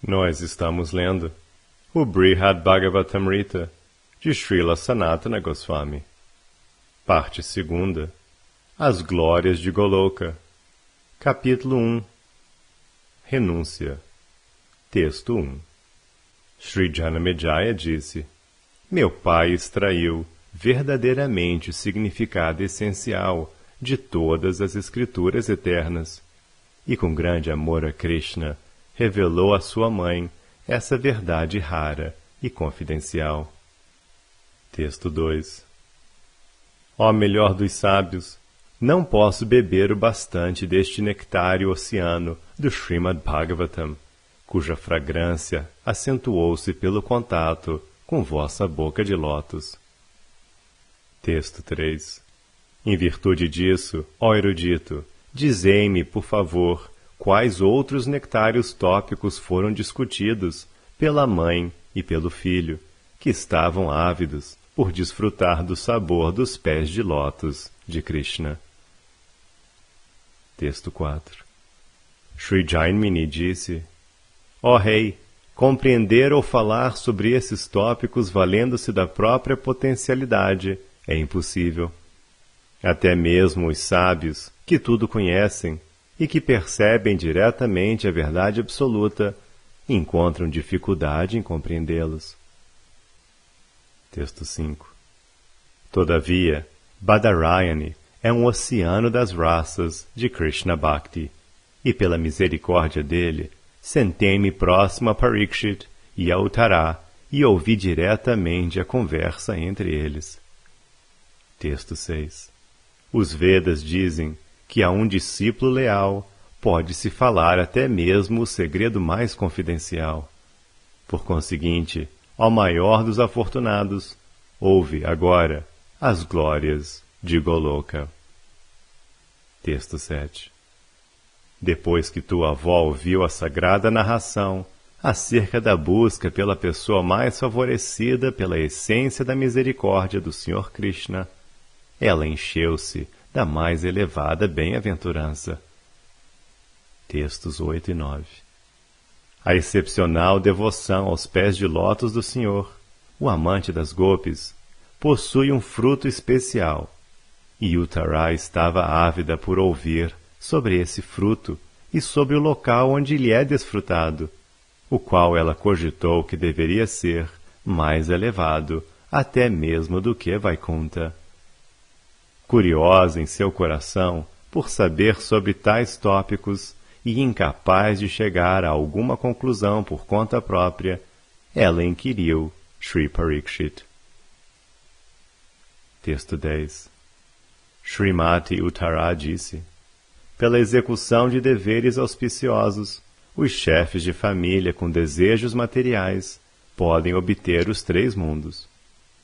Nós estamos lendo o Brihad Bhagavatamrita, de Srila Sanatana Goswami. Parte 2. As Glórias de Goloka. Capítulo 1. Renúncia. Texto 1. Sri Janamejaya disse: Meu pai extraiu verdadeiramente o significado essencial de todas as escrituras eternas, e com grande amor a Krishna, revelou à sua mãe essa verdade rara e confidencial. Texto 2. Ó melhor dos sábios, não posso beber o bastante deste nectário oceano do Srimad Bhagavatam, cuja fragrância acentuou-se pelo contato com vossa boca de lótus. Texto 3. Em virtude disso, ó erudito, dizei-me, por favor, quais outros nectários tópicos foram discutidos pela mãe e pelo filho, que estavam ávidos por desfrutar do sabor dos pés de lótus de Krishna. Texto 4. Sri Jainmini disse: Ó rei, compreender ou falar sobre esses tópicos valendo-se da própria potencialidade é impossível. Até mesmo os sábios, que tudo conhecem e que percebem diretamente a verdade absoluta, encontram dificuldade em compreendê-los. Texto 5. Todavia, Badarayani é um oceano das raças de Krishna Bhakti, e pela misericórdia dele, sentei-me próximo a Parikshit e a Uttara e ouvi diretamente a conversa entre eles. Texto 6. Os Vedas dizem que a um discípulo leal pode-se falar até mesmo o segredo mais confidencial. Por conseguinte, ó maior dos afortunados, ouve agora as glórias de Goloka. Texto 7. Depois que tua avó ouviu a sagrada narração acerca da busca pela pessoa mais favorecida pela essência da misericórdia do Senhor Krishna, ela encheu-se da mais elevada bem-aventurança. Textos 8 e 9. A excepcional devoção aos pés de lótus do Senhor, o amante das gopis, possui um fruto especial, e Uttara estava ávida por ouvir sobre esse fruto e sobre o local onde lhe é desfrutado, o qual ela cogitou que deveria ser mais elevado até mesmo do que Vaikunta. Curiosa em seu coração por saber sobre tais tópicos e incapaz de chegar a alguma conclusão por conta própria, ela inquiriu Sri Parikshit. Texto 10. Srimati Uttara disse: Pela execução de deveres auspiciosos, os chefes de família com desejos materiais podem obter os 3 mundos,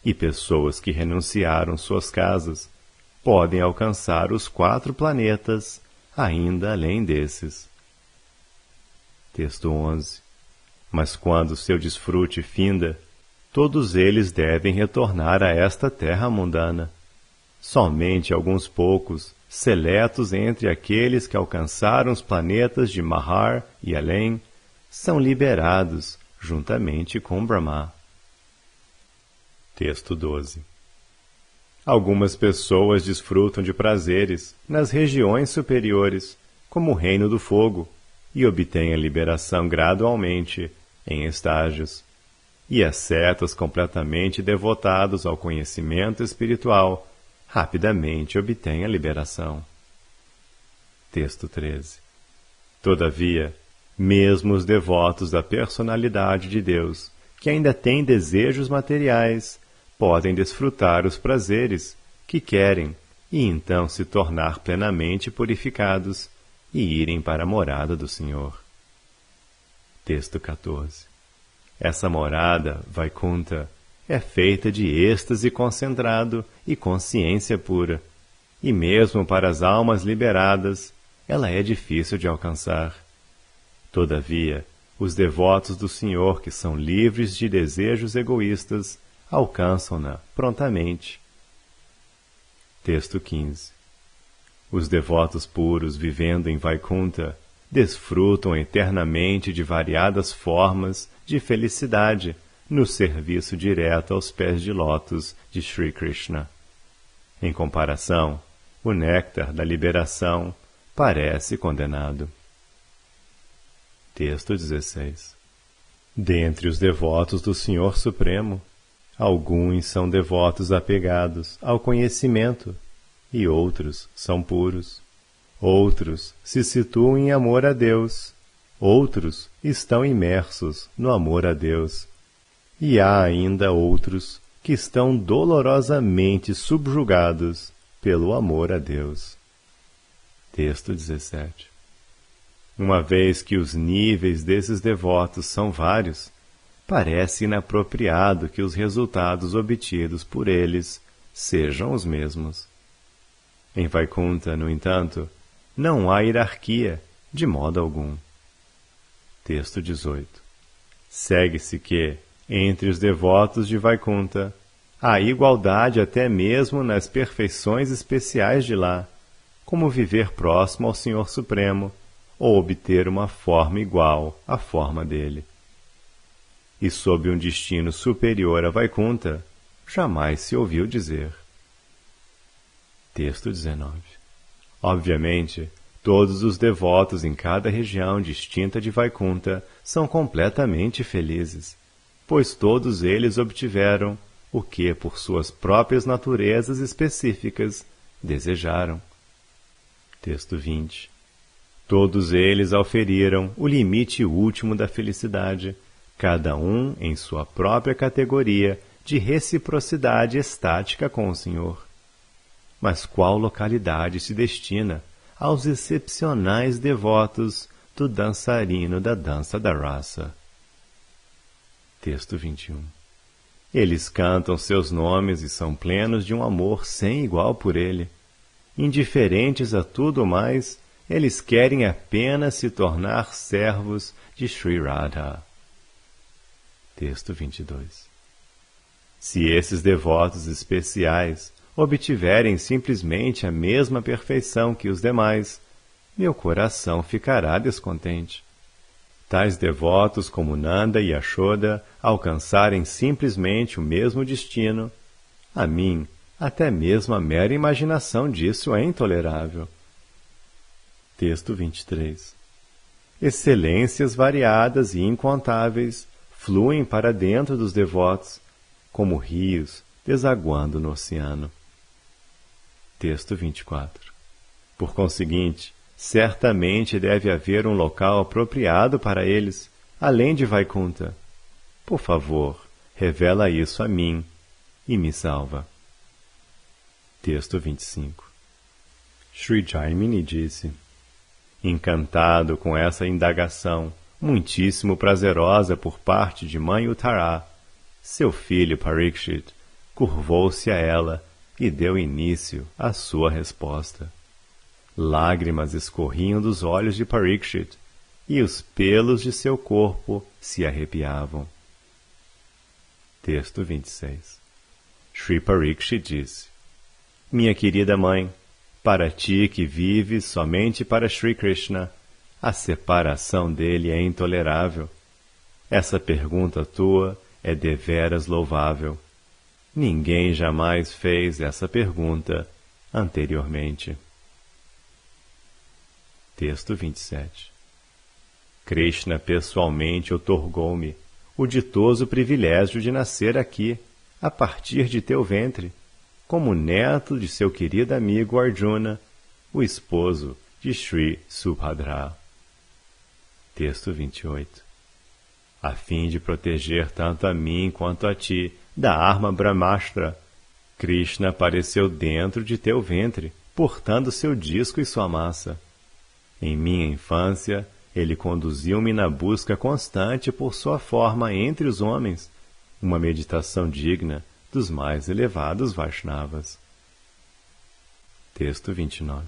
e pessoas que renunciaram suas casas podem alcançar os 4 planetas, ainda além desses. Texto 11. Mas quando seu desfrute finda, todos eles devem retornar a esta terra mundana. Somente alguns poucos, seletos entre aqueles que alcançaram os planetas de Mahar e além, são liberados juntamente com Brahma. Texto 12. Algumas pessoas desfrutam de prazeres nas regiões superiores, como o reino do fogo, e obtêm a liberação gradualmente, em estágios. E ascetas completamente devotados ao conhecimento espiritual rapidamente obtêm a liberação. Texto 13. Todavia, mesmo os devotos da personalidade de Deus, que ainda têm desejos materiais, podem desfrutar os prazeres que querem e então se tornar plenamente purificados e irem para a morada do Senhor. Texto 14. Essa morada, Vaikunta, é feita de êxtase concentrado e consciência pura, e mesmo para as almas liberadas, ela é difícil de alcançar. Todavia, os devotos do Senhor que são livres de desejos egoístas alcançam-na prontamente. Texto 15. Os devotos puros vivendo em Vaikunta desfrutam eternamente de variadas formas de felicidade no serviço direto aos pés de lótus de Sri Krishna. Em comparação, o néctar da liberação parece condenado. Texto 16. Dentre os devotos do Senhor Supremo, alguns são devotos apegados ao conhecimento e outros são puros. Outros se situam em amor a Deus, outros estão imersos no amor a Deus, e há ainda outros que estão dolorosamente subjugados pelo amor a Deus. Texto 17. Uma vez que os níveis desses devotos são vários, parece inapropriado que os resultados obtidos por eles sejam os mesmos. Em Vaikunta, no entanto, não há hierarquia de modo algum. Texto 18. Segue-se que, entre os devotos de Vaikunta, há igualdade até mesmo nas perfeições especiais de lá, como viver próximo ao Senhor Supremo ou obter uma forma igual à forma dele. E sob um destino superior a Vaikunta, jamais se ouviu dizer. Texto 19. Obviamente, todos os devotos em cada região distinta de Vaikunta são completamente felizes, pois todos eles obtiveram o que, por suas próprias naturezas específicas, desejaram. Texto 20. Todos eles auferiram o limite último da felicidade, cada um em sua própria categoria de reciprocidade estática com o Senhor. Mas qual localidade se destina aos excepcionais devotos do dançarino da dança da raça? Texto 21. Eles cantam seus nomes e são plenos de um amor sem igual por ele. Indiferentes a tudo mais, eles querem apenas se tornar servos de Sri Radha. Texto 22. Se esses devotos especiais obtiverem simplesmente a mesma perfeição que os demais, meu coração ficará descontente. Tais devotos como Nanda e Yashoda alcançarem simplesmente o mesmo destino, a mim, até mesmo a mera imaginação disso é intolerável. Texto 23. Excelências variadas e incontáveis fluem para dentro dos devotos, como rios desaguando no oceano. Texto 24. Por conseguinte, certamente deve haver um local apropriado para eles, além de Vaikunta. Por favor, revela isso a mim e me salva. Texto 25. Sri Jaimini disse: encantado com essa indagação, muitíssimo prazerosa por parte de mãe Uttara, seu filho Parikshit curvou-se a ela e deu início à sua resposta. Lágrimas escorriam dos olhos de Parikshit e os pelos de seu corpo se arrepiavam. Texto 26. Sri Parikshit disse: minha querida mãe, para ti que vives somente para Sri Krishna, a separação dele é intolerável. Essa pergunta tua é deveras louvável. Ninguém jamais fez essa pergunta anteriormente. Texto 27. Krishna pessoalmente otorgou-me o ditoso privilégio de nascer aqui, a partir de teu ventre, como neto de seu querido amigo Arjuna, o esposo de Sri Subhadra. Texto 28. A fim de proteger tanto a mim quanto a ti da arma Brahmastra, Krishna apareceu dentro de teu ventre, portando seu disco e sua massa. Em minha infância, ele conduziu-me na busca constante por sua forma entre os homens, uma meditação digna dos mais elevados Vaishnavas. Texto 29.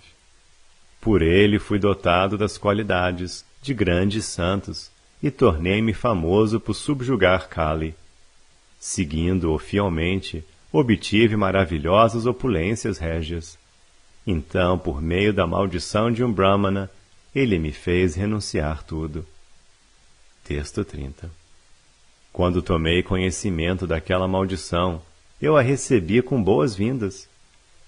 Por ele fui dotado das qualidades de grandes santos e tornei-me famoso por subjugar Kali. Seguindo-o fielmente, obtive maravilhosas opulências régias. Então, por meio da maldição de um Brahmana, ele me fez renunciar tudo. Texto 30. Quando tomei conhecimento daquela maldição, eu a recebi com boas-vindas.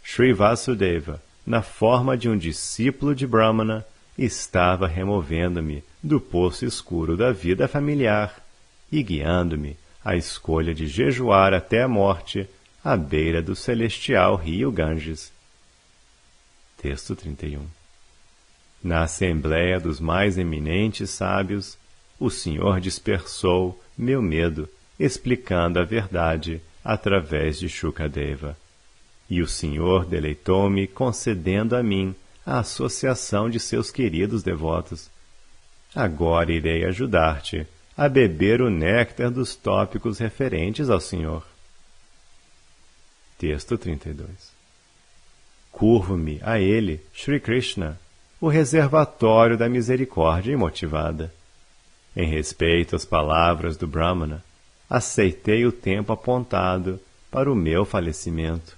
Sri Vasudeva, na forma de um discípulo de Brahmana, estava removendo-me do poço escuro da vida familiar e guiando-me à escolha de jejuar até a morte à beira do celestial rio Ganges. Texto 31. Na assembleia dos mais eminentes sábios, o Senhor dispersou meu medo, explicando a verdade através de Shukadeva. E o Senhor deleitou-me concedendo a mim a associação de seus queridos devotos. Agora irei ajudar-te a beber o néctar dos tópicos referentes ao Senhor. Texto 32. Curvo-me a ele, Shri Krishna, o reservatório da misericórdia imotivada. Em respeito às palavras do Brahmana, aceitei o tempo apontado para o meu falecimento.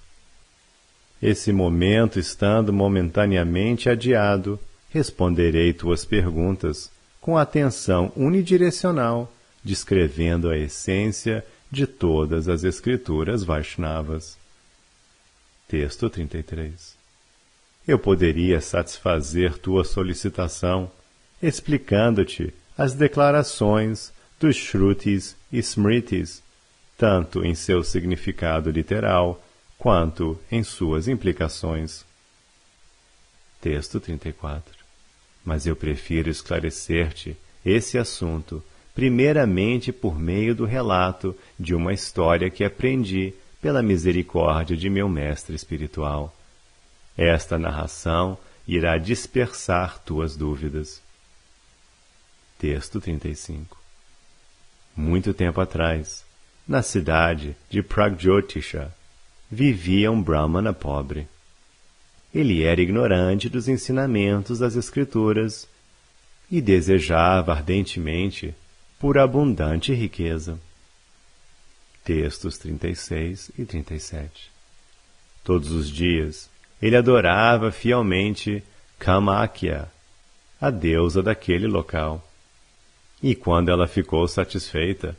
Esse momento estando momentaneamente adiado, responderei tuas perguntas com atenção unidirecional, descrevendo a essência de todas as escrituras Vaishnavas. Texto 33. Eu poderia satisfazer tua solicitação, explicando-te as declarações dos Shrutis e Smritis, tanto em seu significado literal, quanto em suas implicações. Texto 34. Mas eu prefiro esclarecer-te esse assunto, primeiramente por meio do relato de uma história que aprendi pela misericórdia de meu mestre espiritual. Esta narração irá dispersar tuas dúvidas. Texto 35. Muito tempo atrás, na cidade de Pragjyotisha, vivia um Brahmana pobre. Ele era ignorante dos ensinamentos das Escrituras e desejava ardentemente por abundante riqueza. Textos 36 e 37. Todos os dias, ele adorava fielmente Kamakya, a deusa daquele local. E quando ela ficou satisfeita,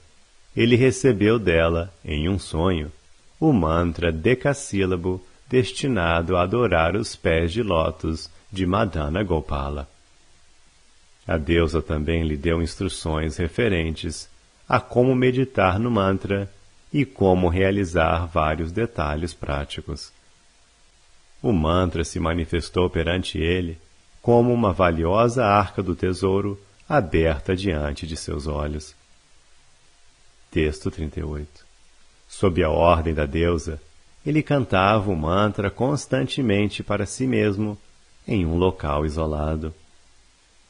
ele recebeu dela, em um sonho, o mantra decassílabo destinado a adorar os pés de lótus de Madana Gopala. A deusa também lhe deu instruções referentes a como meditar no mantra e como realizar vários detalhes práticos. O mantra se manifestou perante ele como uma valiosa arca do tesouro aberta diante de seus olhos. Texto 38. Sob a ordem da deusa, ele cantava o mantra constantemente para si mesmo, em um local isolado.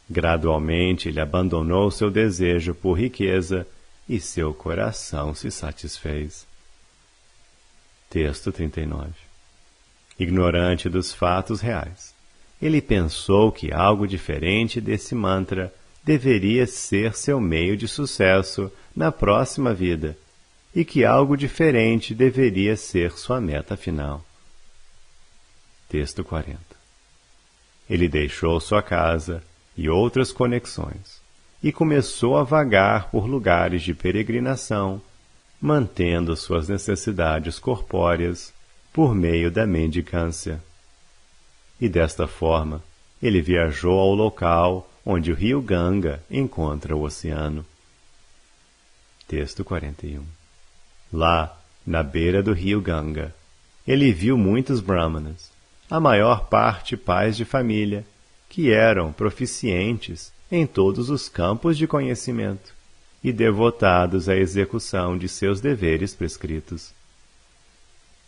Gradualmente ele abandonou seu desejo por riqueza e seu coração se satisfez. Texto 39. Ignorante dos fatos reais, ele pensou que algo diferente desse mantra deveria ser seu meio de sucesso na próxima vida e que algo diferente deveria ser sua meta final. Texto 40. Ele deixou sua casa e outras conexões e começou a vagar por lugares de peregrinação, mantendo suas necessidades corpóreas por meio da mendicância. E desta forma, ele viajou ao local onde o rio Ganga encontra o oceano. Texto 41. Lá, na beira do rio Ganga, ele viu muitos brahmanas, a maior parte pais de família, que eram proficientes em todos os campos de conhecimento e devotados à execução de seus deveres prescritos.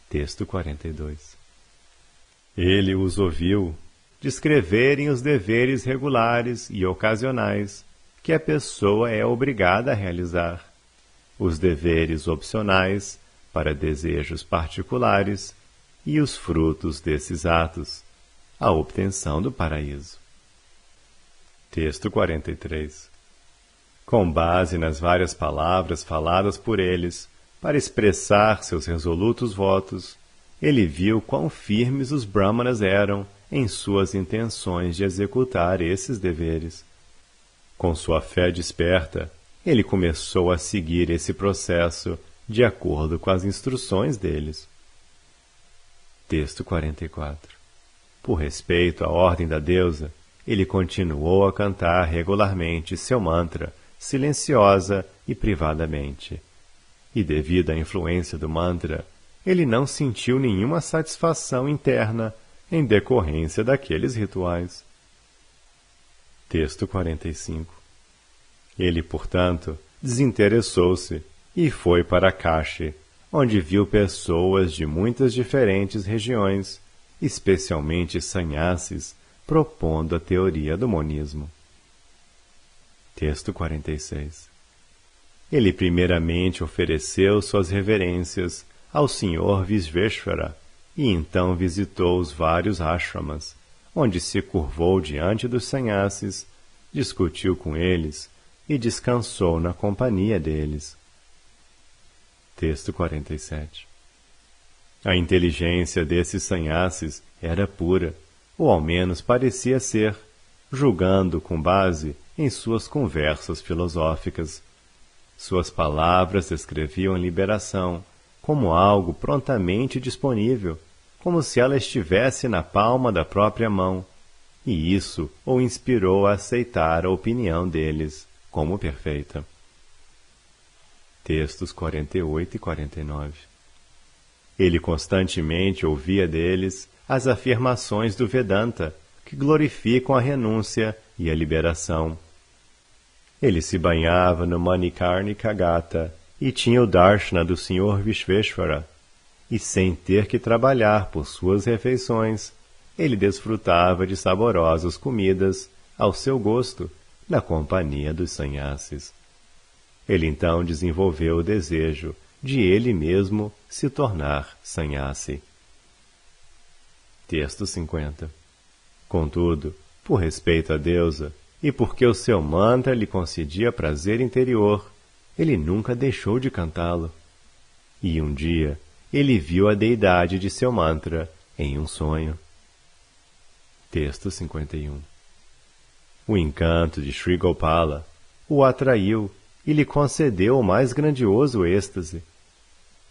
Texto 42. Ele os ouviu descreverem os deveres regulares e ocasionais que a pessoa é obrigada a realizar, os deveres opcionais para desejos particulares e os frutos desses atos, a obtenção do paraíso. Texto 43. Com base nas várias palavras faladas por eles para expressar seus resolutos votos, ele viu quão firmes os brahmanas eram em suas intenções de executar esses deveres. Com sua fé desperta, ele começou a seguir esse processo de acordo com as instruções deles. Texto 44. Por respeito à ordem da deusa, ele continuou a cantar regularmente seu mantra, silenciosa e privadamente. E devido à influência do mantra, ele não sentiu nenhuma satisfação interna em decorrência daqueles rituais. Texto 45. Ele, portanto, desinteressou-se e foi para Kashi, onde viu pessoas de muitas diferentes regiões, especialmente sannyasis, propondo a teoria do monismo. Texto 46. Ele primeiramente ofereceu suas reverências ao Sr. Visveshvara e então visitou os vários ashramas, onde se curvou diante dos sannyasis, discutiu com eles e descansou na companhia deles. Texto 47. A inteligência desses sannyasis era pura, ou ao menos parecia ser, julgando com base em suas conversas filosóficas. Suas palavras descreviam a liberação como algo prontamente disponível, como se ela estivesse na palma da própria mão, e isso o inspirou a aceitar a opinião deles como perfeita. Textos 48 e 49. Ele constantemente ouvia deles as afirmações do Vedanta, que glorificam a renúncia e a liberação. Ele se banhava no Manikarnika Gata e tinha o darshana do Sr. Visveshvara, e sem ter que trabalhar por suas refeições, ele desfrutava de saborosas comidas ao seu gosto, na companhia dos sannyasis. Ele então desenvolveu o desejo de ele mesmo se tornar sannyasi. Texto 50. Contudo, por respeito à deusa, e porque o seu mantra lhe concedia prazer interior, ele nunca deixou de cantá-lo. E um dia, ele viu a deidade de seu mantra em um sonho. Texto 51. O encanto de Sri Gopala o atraiu e lhe concedeu o mais grandioso êxtase.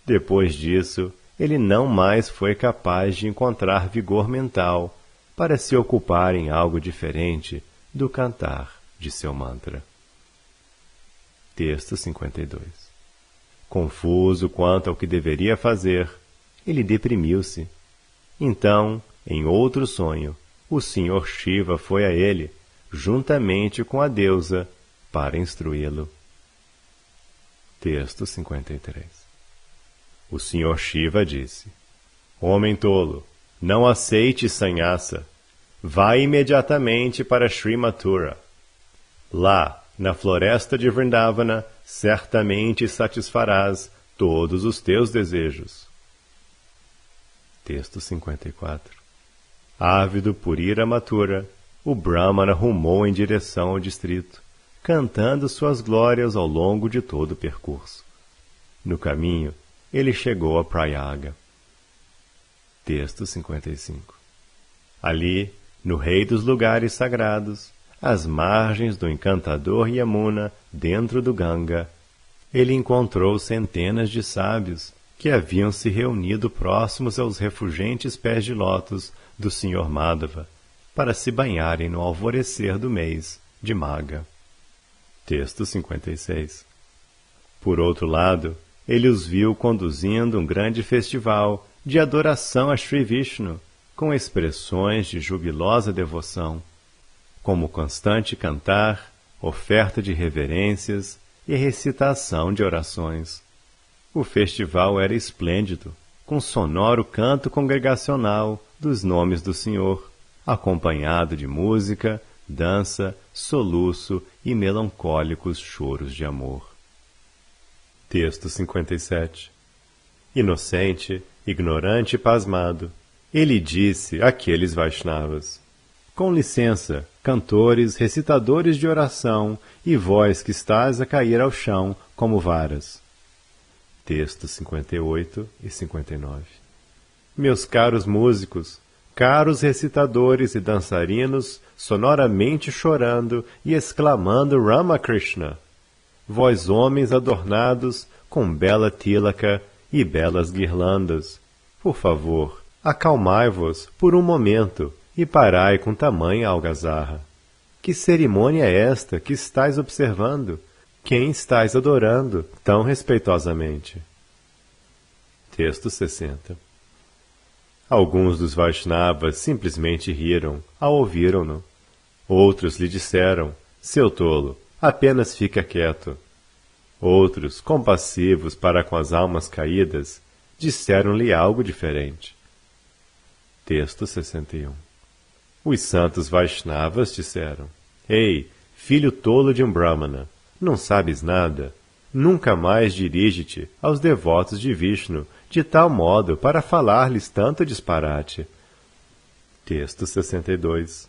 Depois disso, ele não mais foi capaz de encontrar vigor mental para se ocupar em algo diferente do cantar de seu mantra. Texto 52. Confuso quanto ao que deveria fazer, ele deprimiu-se. Então, em outro sonho, o Sr. Shiva foi a ele, juntamente com a deusa, para instruí-lo. Texto 53. O Sr. Shiva disse: Homem tolo, não aceite sannyasa. Vá imediatamente para Sri Mathura. Lá, na floresta de Vrindavana, certamente satisfarás todos os teus desejos. Texto 54. Ávido por ir a Mathura, o Brahmana rumou em direção ao distrito, cantando suas glórias ao longo de todo o percurso. No caminho, ele chegou a Prayaga. Texto 55. Ali, no rei dos lugares sagrados, às margens do encantador Yamuna, dentro do Ganga, ele encontrou centenas de sábios que haviam se reunido próximos aos refulgentes pés de lótus do Sr. Madhava para se banharem no alvorecer do mês de Magha. Texto 56. Por outro lado, ele os viu conduzindo um grande festival de adoração a Sri Vishnu, com expressões de jubilosa devoção, como constante cantar, oferta de reverências e recitação de orações. O festival era esplêndido, com sonoro canto congregacional dos nomes do Senhor, acompanhado de música, dança, soluço e melancólicos choros de amor. Texto 57. Inocente, ignorante e pasmado, ele disse àqueles Vaishnavas: Com licença, cantores, recitadores de oração e vós que estás a cair ao chão como varas. Textos 58 e 59. Meus caros músicos, caros recitadores e dançarinos sonoramente chorando e exclamando Ramakrishna. Vós homens adornados com bela tílaca e belas guirlandas, por favor, acalmai-vos por um momento e parai com tamanha algazarra. Que cerimônia é esta que estáis observando? Quem estáis adorando tão respeitosamente? Texto 60. Alguns dos Vaishnavas simplesmente riram ao ouviram-no. Outros lhe disseram, seu tolo, apenas fica quieto. Outros, compassivos para com as almas caídas, disseram-lhe algo diferente. Texto 61. Os santos Vaishnavas disseram, ei, filho tolo de um Brahmana, não sabes nada? Nunca mais dirige-te aos devotos de Vishnu de tal modo para falar-lhes tanto disparate. Texto 62.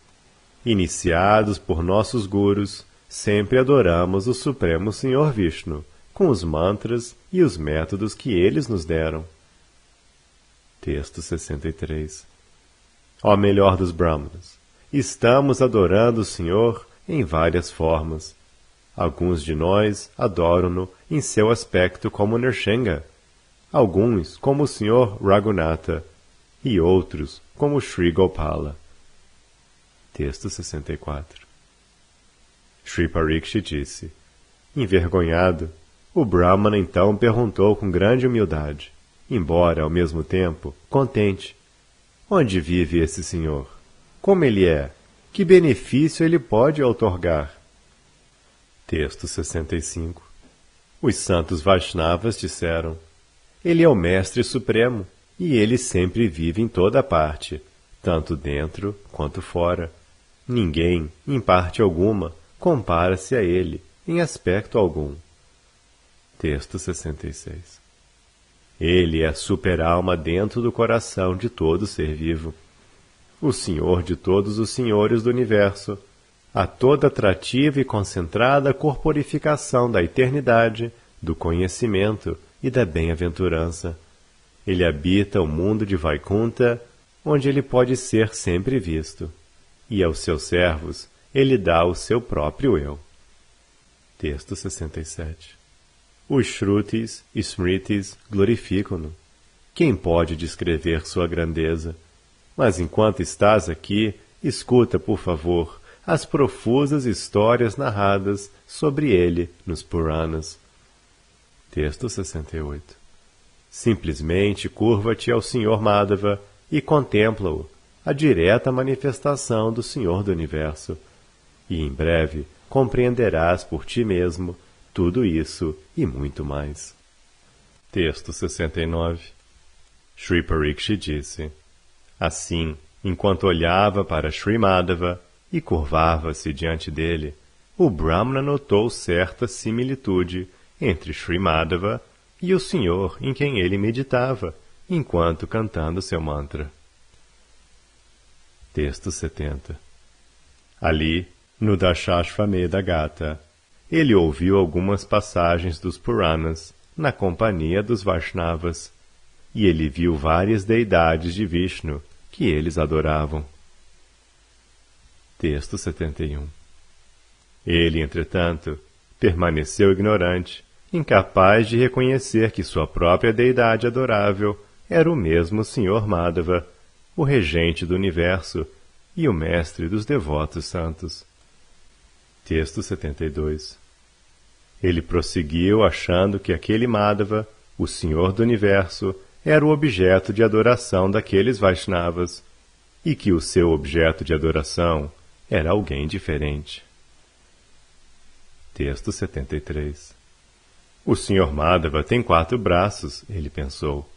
Iniciados por nossos gurus, sempre adoramos o Supremo Senhor Vishnu, com os mantras e os métodos que eles nos deram. Texto 63. Ó melhor dos Brahmanas, estamos adorando o Senhor em várias formas. Alguns de nós adoram-no em seu aspecto como Nrsinga, alguns como o Senhor Raghunatha e outros como Sri Gopala. Texto 64. Sri Parikshit disse, envergonhado, o Brahmana então perguntou com grande humildade, embora ao mesmo tempo contente, onde vive esse senhor? Como ele é? Que benefício ele pode outorgar? Texto 65. Os santos Vaishnavas disseram, ele é o Mestre Supremo, e ele sempre vive em toda parte, tanto dentro quanto fora. Ninguém, em parte alguma, compara-se a ele, em aspecto algum. Texto 66. Ele é a super-alma dentro do coração de todo ser vivo, o Senhor de todos os senhores do universo, a toda atrativa e concentrada corporificação da eternidade, do conhecimento e da bem-aventurança. Ele habita o mundo de Vaikunta, onde ele pode ser sempre visto, e aos seus servos ele dá o seu próprio eu. Texto 67. Os Shrutis e Smritis glorificam-no. Quem pode descrever sua grandeza? Mas enquanto estás aqui, escuta, por favor, as profusas histórias narradas sobre ele nos Puranas. Texto 68. Simplesmente curva-te ao Senhor Madhava e contempla-o, a direta manifestação do Senhor do Universo, e em breve compreenderás por ti mesmo tudo isso e muito mais. Texto 69. Sri Parikshit disse, assim, enquanto olhava para Sri Madhava e curvava-se diante dele, o Brahmana notou certa similitude entre Sri Madhava e o Senhor em quem ele meditava, enquanto cantando seu mantra. Texto 70. Ali, no Dashashvamedha Gata, ele ouviu algumas passagens dos Puranas na companhia dos Vaishnavas, e ele viu várias deidades de Vishnu que eles adoravam. Texto 71. Ele, entretanto, permaneceu ignorante, incapaz de reconhecer que sua própria deidade adorável era o mesmo Senhor Madhava, o regente do universo e o mestre dos devotos santos. Texto 72. Ele prosseguiu achando que aquele Madhava, o Senhor do universo, era o objeto de adoração daqueles Vaishnavas, e que o seu objeto de adoração era alguém diferente. Texto 73. O Senhor Madhava tem 4 braços, ele pensou,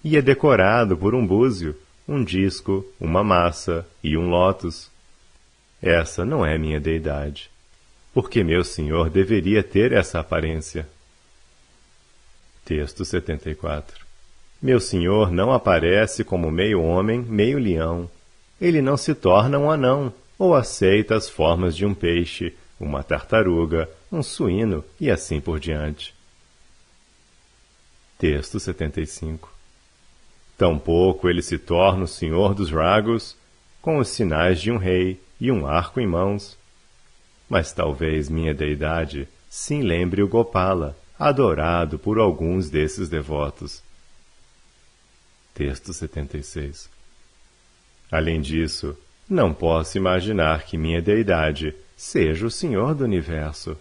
e é decorado por um búzio, um disco, uma massa e um lótus. Essa não é minha deidade, porque meu Senhor deveria ter essa aparência. Texto 74. Meu Senhor não aparece como meio homem, meio leão. Ele não se torna um anão, ou aceita as formas de um peixe, uma tartaruga, um suíno e assim por diante. Texto 75. Tampouco ele se torna o senhor dos ragos, com os sinais de um rei e um arco em mãos. Mas talvez minha deidade sim lembre o Gopala, adorado por alguns desses devotos. Texto 76. Além disso, não posso imaginar que minha deidade seja o senhor do universo.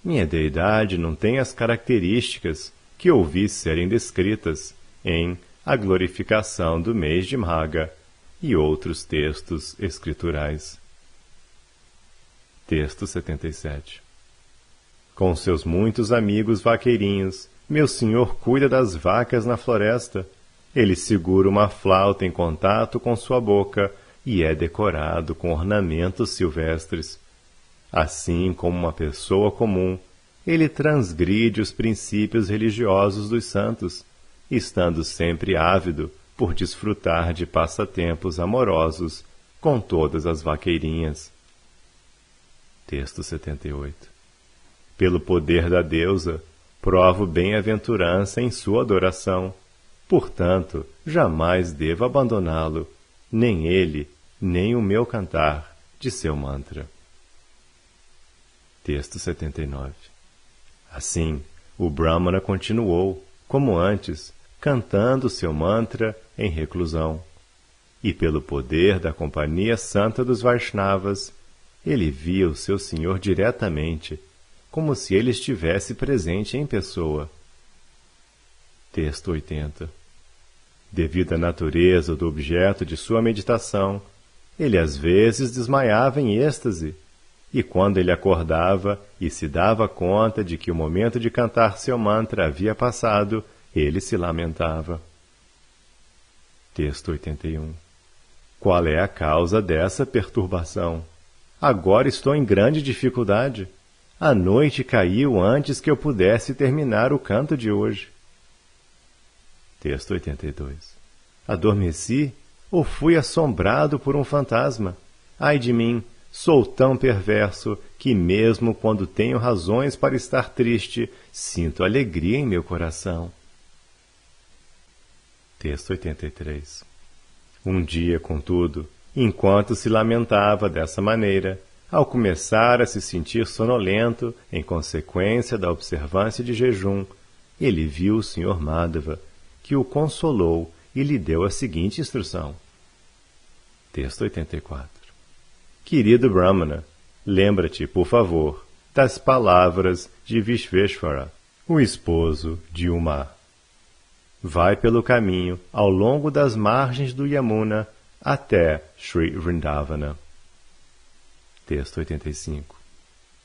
Minha deidade não tem as características que ouvi serem descritas em A Glorificação do Mês de Magha e outros textos escriturais. Texto 77. Com seus muitos amigos vaqueirinhos, meu senhor cuida das vacas na floresta. Ele segura uma flauta em contato com sua boca e é decorado com ornamentos silvestres. Assim como uma pessoa comum, ele transgride os princípios religiosos dos santos, estando sempre ávido por desfrutar de passatempos amorosos com todas as vaqueirinhas. Texto 78. Pelo poder da deusa, provo bem-aventurança em sua adoração. Portanto, jamais devo abandoná-lo, nem ele, nem o meu cantar de seu mantra. Texto 79. Assim, o Brahmana continuou, como antes, cantando seu mantra em reclusão. E pelo poder da Companhia Santa dos Vaishnavas, ele via o seu senhor diretamente, como se ele estivesse presente em pessoa. Texto 80. Devido à natureza do objeto de sua meditação, ele às vezes desmaiava em êxtase, e quando ele acordava e se dava conta de que o momento de cantar seu mantra havia passado, ele se lamentava. Texto 81. Qual é a causa dessa perturbação? Agora estou em grande dificuldade. A noite caiu antes que eu pudesse terminar o canto de hoje. Texto 82. Adormeci ou fui assombrado por um fantasma? Ai de mim, sou tão perverso que mesmo quando tenho razões para estar triste, sinto alegria em meu coração. Texto 83. Um dia, contudo, enquanto se lamentava dessa maneira, ao começar a se sentir sonolento em consequência da observância de jejum, ele viu o Sr. Madhava, que o consolou e lhe deu a seguinte instrução. Texto 84. Querido Brahmana, lembra-te, por favor, das palavras de Vishveshvara, o esposo de Uma. Vai pelo caminho ao longo das margens do Yamuna até Sri Vrindavana. Texto 85.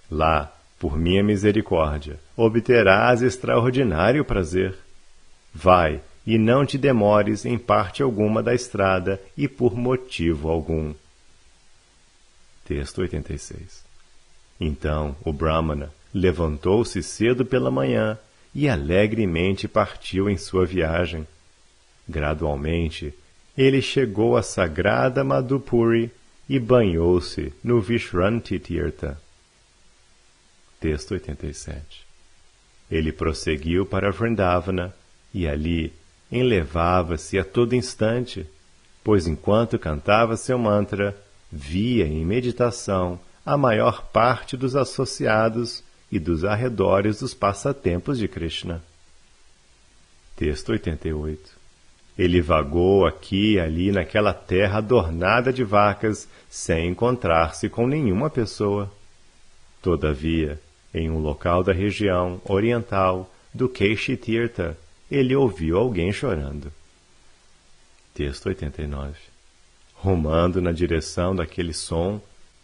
Lá, por minha misericórdia, obterás extraordinário prazer. Vai, e não te demores em parte alguma da estrada e por motivo algum. Texto 86. Então o Brahmana levantou-se cedo pela manhã e alegremente partiu em sua viagem. Gradualmente, ele chegou à sagrada Madhupuri e banhou-se no Vishranti Tirtha. Texto 87. Ele prosseguiu para Vrindavana e ali enlevava-se a todo instante, pois enquanto cantava seu mantra, via em meditação a maior parte dos associados e dos arredores dos passatempos de Krishna. Texto 88. Ele vagou aqui e ali naquela terra adornada de vacas, sem encontrar-se com nenhuma pessoa. Todavia, em um local da região oriental do Keshitirtha, ele ouviu alguém chorando. Texto 89. Rumando na direção daquele som,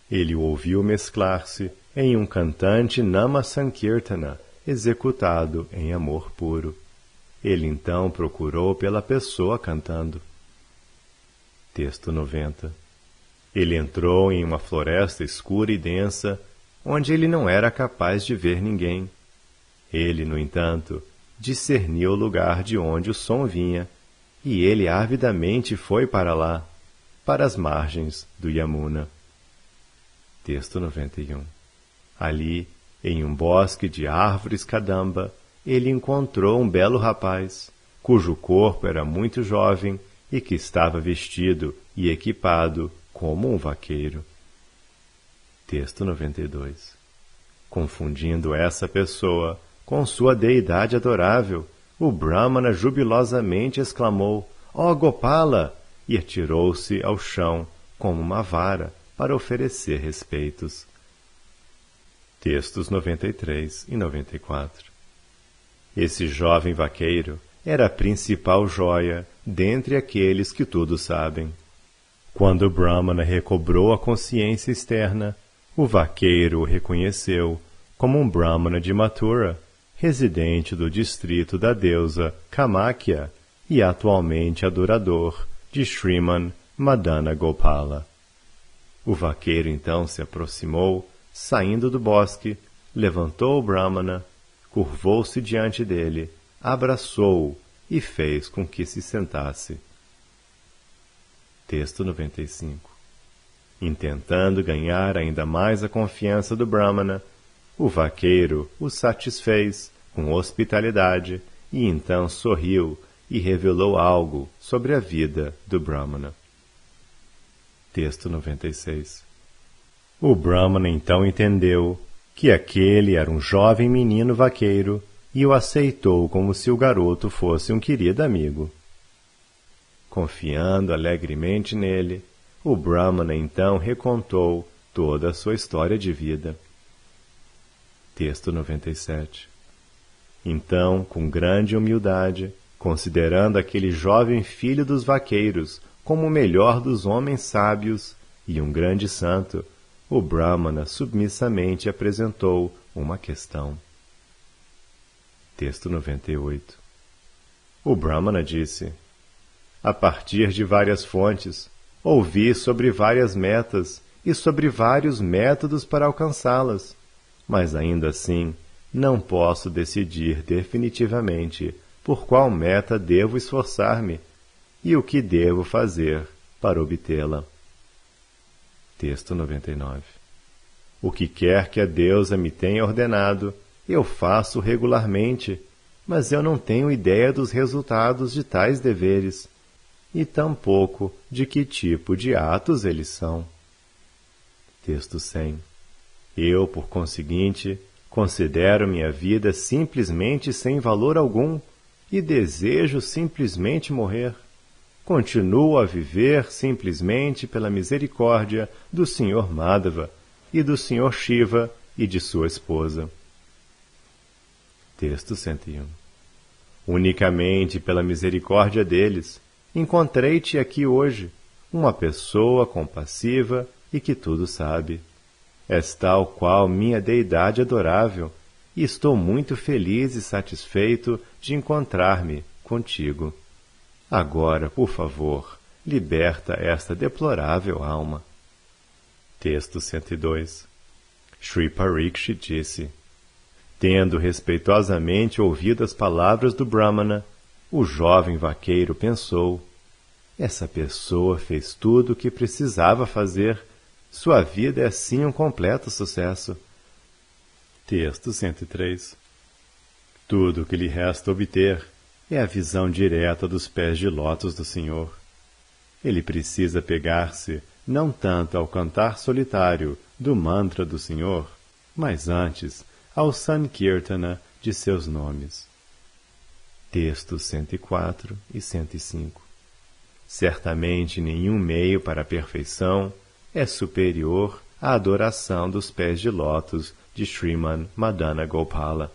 ele o ouviu mesclar-se em um cantante Nama Sankirtana, executado em amor puro. Ele então procurou pela pessoa cantando. Texto 90. Ele entrou em uma floresta escura e densa, onde ele não era capaz de ver ninguém. Ele, no entanto, discerniu o lugar de onde o som vinha, e ele avidamente foi para lá, para as margens do Yamuna. Texto 91. Ali, em um bosque de árvores kadamba, ele encontrou um belo rapaz, cujo corpo era muito jovem e que estava vestido e equipado como um vaqueiro. Texto 92. Confundindo essa pessoa com sua deidade adorável, o Brahmana jubilosamente exclamou: "Ó Gopala!" e atirou-se ao chão como uma vara para oferecer respeitos. Textos 93 e 94. Esse jovem vaqueiro era a principal joia dentre aqueles que tudo sabem. Quando o Brahmana recobrou a consciência externa, o vaqueiro o reconheceu como um Brahmana de Mathura, residente do distrito da deusa Kamakya e atualmente adorador de Sriman Madana Gopala. O vaqueiro então se aproximou, saindo do bosque, levantou o Brahmana, curvou-se diante dele, abraçou-o e fez com que se sentasse. Texto 95. Intentando ganhar ainda mais a confiança do Brahmana, o vaqueiro o satisfez com hospitalidade e então sorriu e revelou algo sobre a vida do Brahmana. Texto 96. O Brahmana então entendeu que aquele era um jovem menino vaqueiro e o aceitou como se o garoto fosse um querido amigo. Confiando alegremente nele, o Brahmana então recontou toda a sua história de vida. Texto 97. Então, com grande humildade, considerando aquele jovem filho dos vaqueiros como o melhor dos homens sábios e um grande santo, o Brahmana submissamente apresentou uma questão. Texto 98. O Brahmana disse: a partir de várias fontes, ouvi sobre várias metas e sobre vários métodos para alcançá-las, mas ainda assim não posso decidir definitivamente por qual meta devo esforçar-me e o que devo fazer para obtê-la. Texto 99. O que quer que a deusa me tenha ordenado, eu faço regularmente, mas eu não tenho ideia dos resultados de tais deveres, e tampouco de que tipo de atos eles são. Texto 100. Eu, por conseguinte, considero minha vida simplesmente sem valor algum e desejo simplesmente morrer. Continuo a viver simplesmente pela misericórdia do Sr. Madhava e do Sr. Shiva e de sua esposa. Texto 101. Unicamente pela misericórdia deles, encontrei-te aqui hoje, uma pessoa compassiva e que tudo sabe. És tal qual minha deidade adorável, e estou muito feliz e satisfeito de encontrar-me contigo. Agora, por favor, liberta esta deplorável alma. Texto 102. Shri Parikshit disse: tendo respeitosamente ouvido as palavras do Brahmana, o jovem vaqueiro pensou: essa pessoa fez tudo o que precisava fazer. Sua vida é assim um completo sucesso. Texto 103. Tudo o que lhe resta obter é a visão direta dos pés de lótus do Senhor. Ele precisa pegar-se não tanto ao cantar solitário do mantra do Senhor, mas antes ao Sankirtana de seus nomes. Textos 104 e 105. Certamente nenhum meio para a perfeição é superior à adoração dos pés de lótus de Sriman Madana Gopala.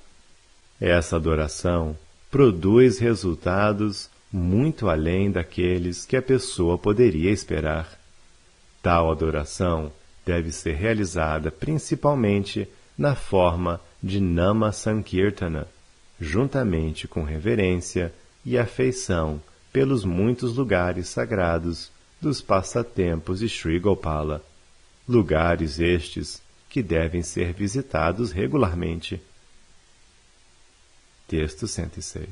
Essa adoração produz resultados muito além daqueles que a pessoa poderia esperar. Tal adoração deve ser realizada principalmente na forma de Nama Sankirtana, juntamente com reverência e afeição pelos muitos lugares sagrados dos passatempos de Sri Gopala, lugares estes que devem ser visitados regularmente. Texto 106.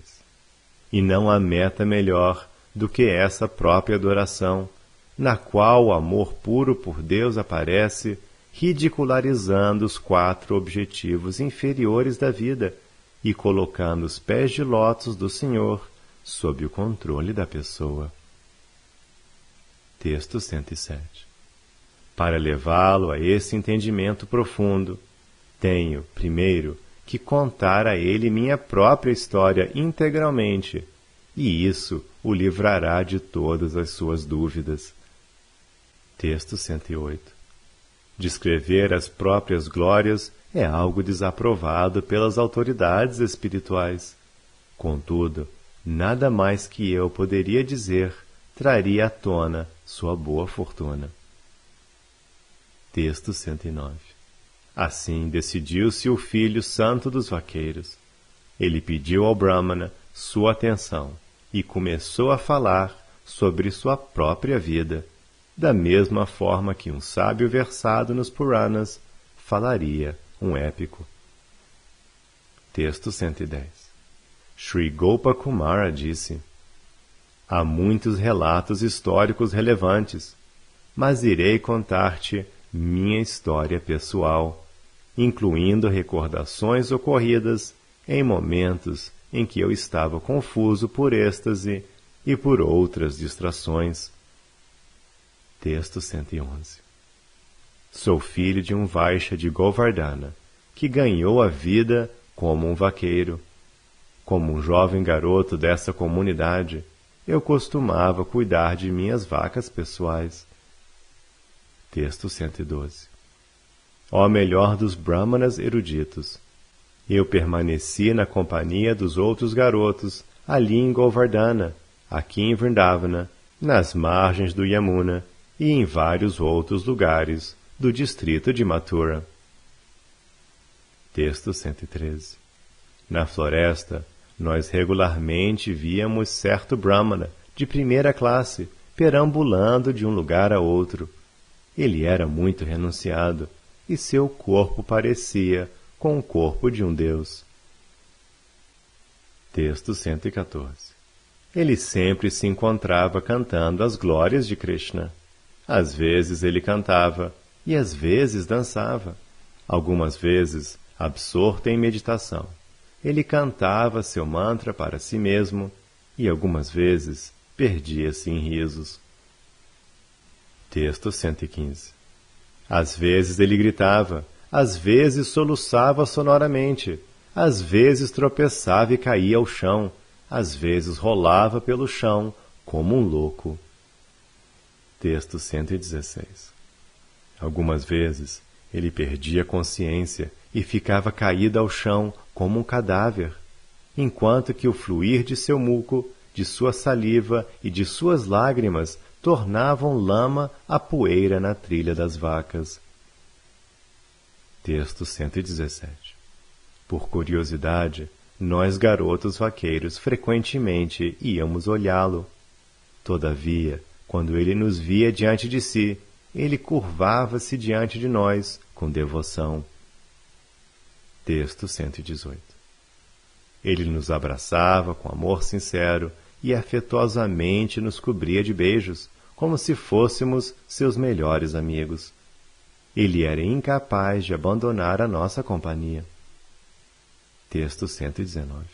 E não há meta melhor do que essa própria adoração, na qual o amor puro por Deus aparece, ridicularizando os 4 objetivos inferiores da vida e colocando os pés de lótus do Senhor sob o controle da pessoa. Texto 107. Para levá-lo a esse entendimento profundo, tenho, primeiro, que contar a ele minha própria história integralmente, e isso o livrará de todas as suas dúvidas. Texto 108. Descrever as próprias glórias é algo desaprovado pelas autoridades espirituais. Contudo, nada mais que eu poderia dizer traria à tona sua boa fortuna. Texto 109. Assim decidiu-se o filho santo dos vaqueiros. Ele pediu ao Brahmana sua atenção e começou a falar sobre sua própria vida, da mesma forma que um sábio versado nos Puranas falaria um épico. Texto 110. Sri Gopakumara disse: há muitos relatos históricos relevantes, mas irei contar-te minha história pessoal, incluindo recordações ocorridas em momentos em que eu estava confuso por êxtase e por outras distrações. Texto 111. Sou filho de um Vaishya de Govardhana, que ganhou a vida como um vaqueiro. Como um jovem garoto dessa comunidade, eu costumava cuidar de minhas vacas pessoais. Texto 112. Ó melhor dos brahmanas eruditos, eu permaneci na companhia dos outros garotos ali em Govardhana, aqui em Vrindavana, nas margens do Yamuna e em vários outros lugares do distrito de Mathura. Texto 113. Na floresta, nós regularmente víamos certo brahmana de primeira classe perambulando de um lugar a outro. Ele era muito renunciado e seu corpo parecia com o corpo de um deus. Texto 114. Ele sempre se encontrava cantando as glórias de Krishna. Às vezes ele cantava e às vezes dançava. Algumas vezes, absorto em meditação, ele cantava seu mantra para si mesmo e algumas vezes perdia-se em risos. Texto 115. Às vezes ele gritava, às vezes soluçava sonoramente, às vezes tropeçava e caía ao chão, às vezes rolava pelo chão como um louco. Texto 116. Algumas vezes ele perdia a consciência e ficava caído ao chão como um cadáver, enquanto que o fluir de seu muco, de sua saliva e de suas lágrimas tornavam lama a poeira na trilha das vacas. Texto 117. Por curiosidade, nós garotos vaqueiros frequentemente íamos olhá-lo. Todavia, quando ele nos via diante de si, ele curvava-se diante de nós com devoção. Texto 118. Ele nos abraçava com amor sincero e afetuosamente nos cobria de beijos, como se fôssemos seus melhores amigos. Ele era incapaz de abandonar a nossa companhia. Texto 119.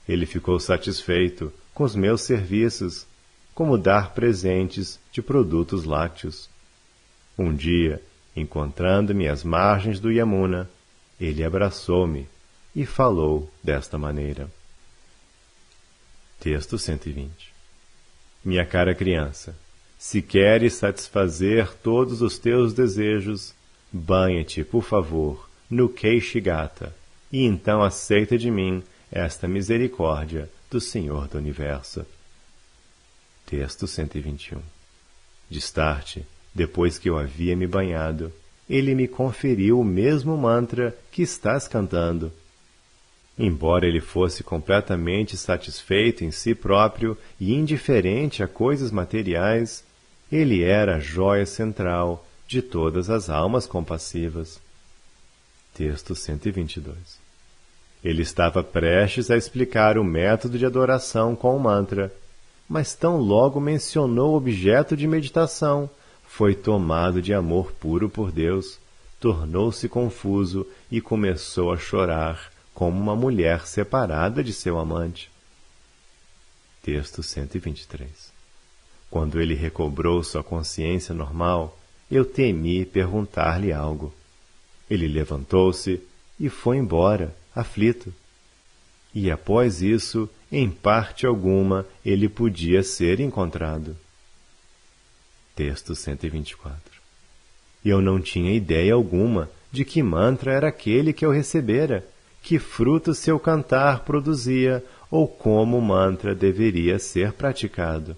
Ele ficou satisfeito com os meus serviços, como dar presentes de produtos lácteos. Um dia, encontrando-me às margens do Yamuna, ele abraçou-me e falou desta maneira. Texto 120. Minha cara criança, se queres satisfazer todos os teus desejos, banha-te, por favor, no Keishigata, e então aceita de mim esta misericórdia do Senhor do Universo. Texto 121. Destarte, depois que eu havia me banhado, ele me conferiu o mesmo mantra que estás cantando. Embora ele fosse completamente satisfeito em si próprio e indiferente a coisas materiais, ele era a jóia central de todas as almas compassivas. Texto 122. Ele estava prestes a explicar o método de adoração com o mantra, mas tão logo mencionou o objeto de meditação, foi tomado de amor puro por Deus, tornou-se confuso e começou a chorar como uma mulher separada de seu amante. Texto 123. Quando ele recobrou sua consciência normal, eu temi perguntar-lhe algo. Ele levantou-se e foi embora, aflito. E após isso, em parte alguma, ele podia ser encontrado. Texto 124. Eu não tinha ideia alguma de que mantra era aquele que eu recebera, que fruto seu cantar produzia ou como o mantra deveria ser praticado.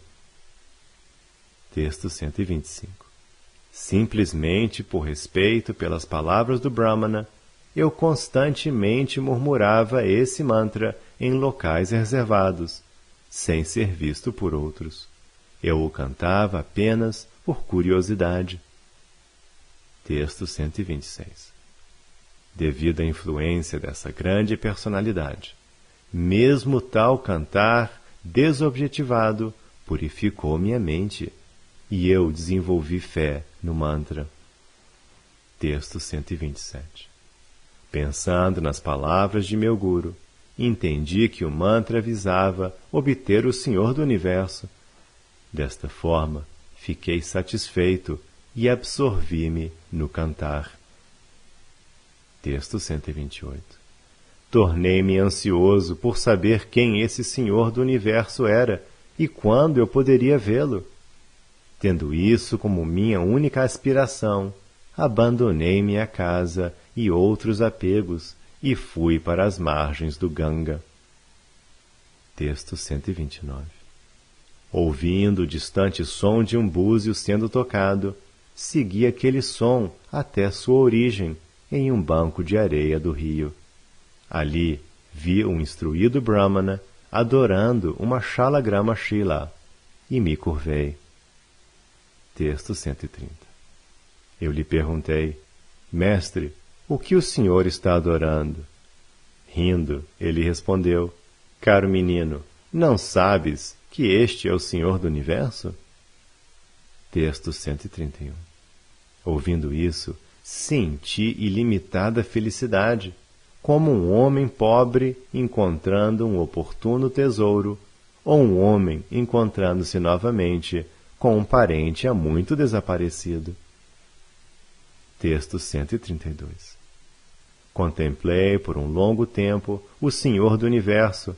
Texto 125. Simplesmente por respeito pelas palavras do Brahmana, eu constantemente murmurava esse mantra em locais reservados, sem ser visto por outros. Eu o cantava apenas por curiosidade. Texto 126. Devido à influência dessa grande personalidade, mesmo tal cantar desobjetivado purificou minha mente, e eu desenvolvi fé no mantra. Texto 127. Pensando nas palavras de meu guru, entendi que o mantra visava obter o Senhor do Universo. Desta forma, fiquei satisfeito e absorvi-me no cantar. Texto 128. Tornei-me ansioso por saber quem esse Senhor do Universo era e quando eu poderia vê-lo. Tendo isso como minha única aspiração, abandonei minha casa e outros apegos e fui para as margens do Ganga. Texto 129. Ouvindo o distante som de um búzio sendo tocado, segui aquele som até sua origem, em um banco de areia do rio. Ali vi um instruído Brahmana adorando uma Shalagrama Shila e me curvei. Texto 130. Eu lhe perguntei: Mestre, o que o senhor está adorando? Rindo, ele respondeu: Caro menino, não sabes que este é o Senhor do Universo? Texto 131. Ouvindo isso, senti ilimitada felicidade, como um homem pobre encontrando um oportuno tesouro, ou um homem encontrando-se novamente com um parente há muito desaparecido. Texto 132. Contemplei por um longo tempo o Senhor do Universo,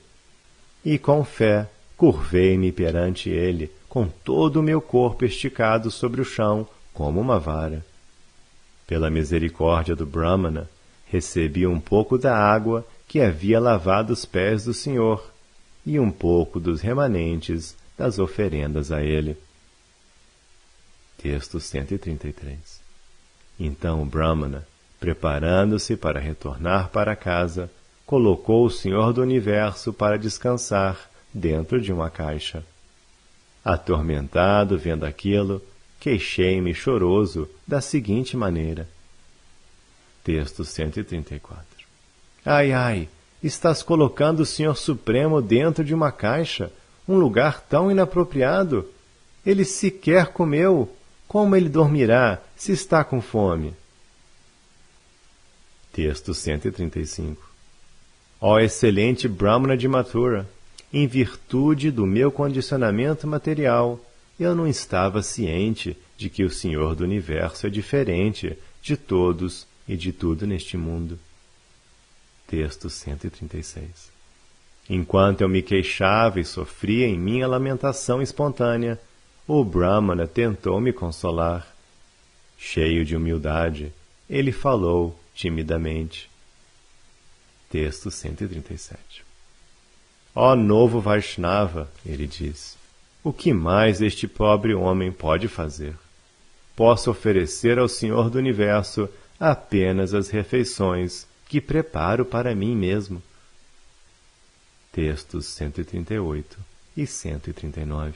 e com fé curvei-me perante ele, com todo o meu corpo esticado sobre o chão, como uma vara. Pela misericórdia do Brahmana, recebi um pouco da água que havia lavado os pés do Senhor, e um pouco dos remanentes das oferendas a ele. Texto 133. Então o Brahmana, preparando-se para retornar para casa, colocou o Senhor do Universo para descansar dentro de uma caixa. Atormentado vendo aquilo, queixei-me choroso da seguinte maneira. Texto 134. Ai, ai, estás colocando o Senhor Supremo dentro de uma caixa, um lugar tão inapropriado. Ele sequer comeu. Como ele dormirá se está com fome? Texto 135. Ó excelente Brahmana de Mathura, em virtude do meu condicionamento material, eu não estava ciente de que o Senhor do Universo é diferente de todos e de tudo neste mundo. Texto 136. Enquanto eu me queixava e sofria em minha lamentação espontânea, o Brahmana tentou me consolar. Cheio de humildade, ele falou timidamente. Texto 137. Ó novo Vaishnava, ele disse, o que mais este pobre homem pode fazer? Posso oferecer ao Senhor do Universo apenas as refeições que preparo para mim mesmo. Textos 138 e 139.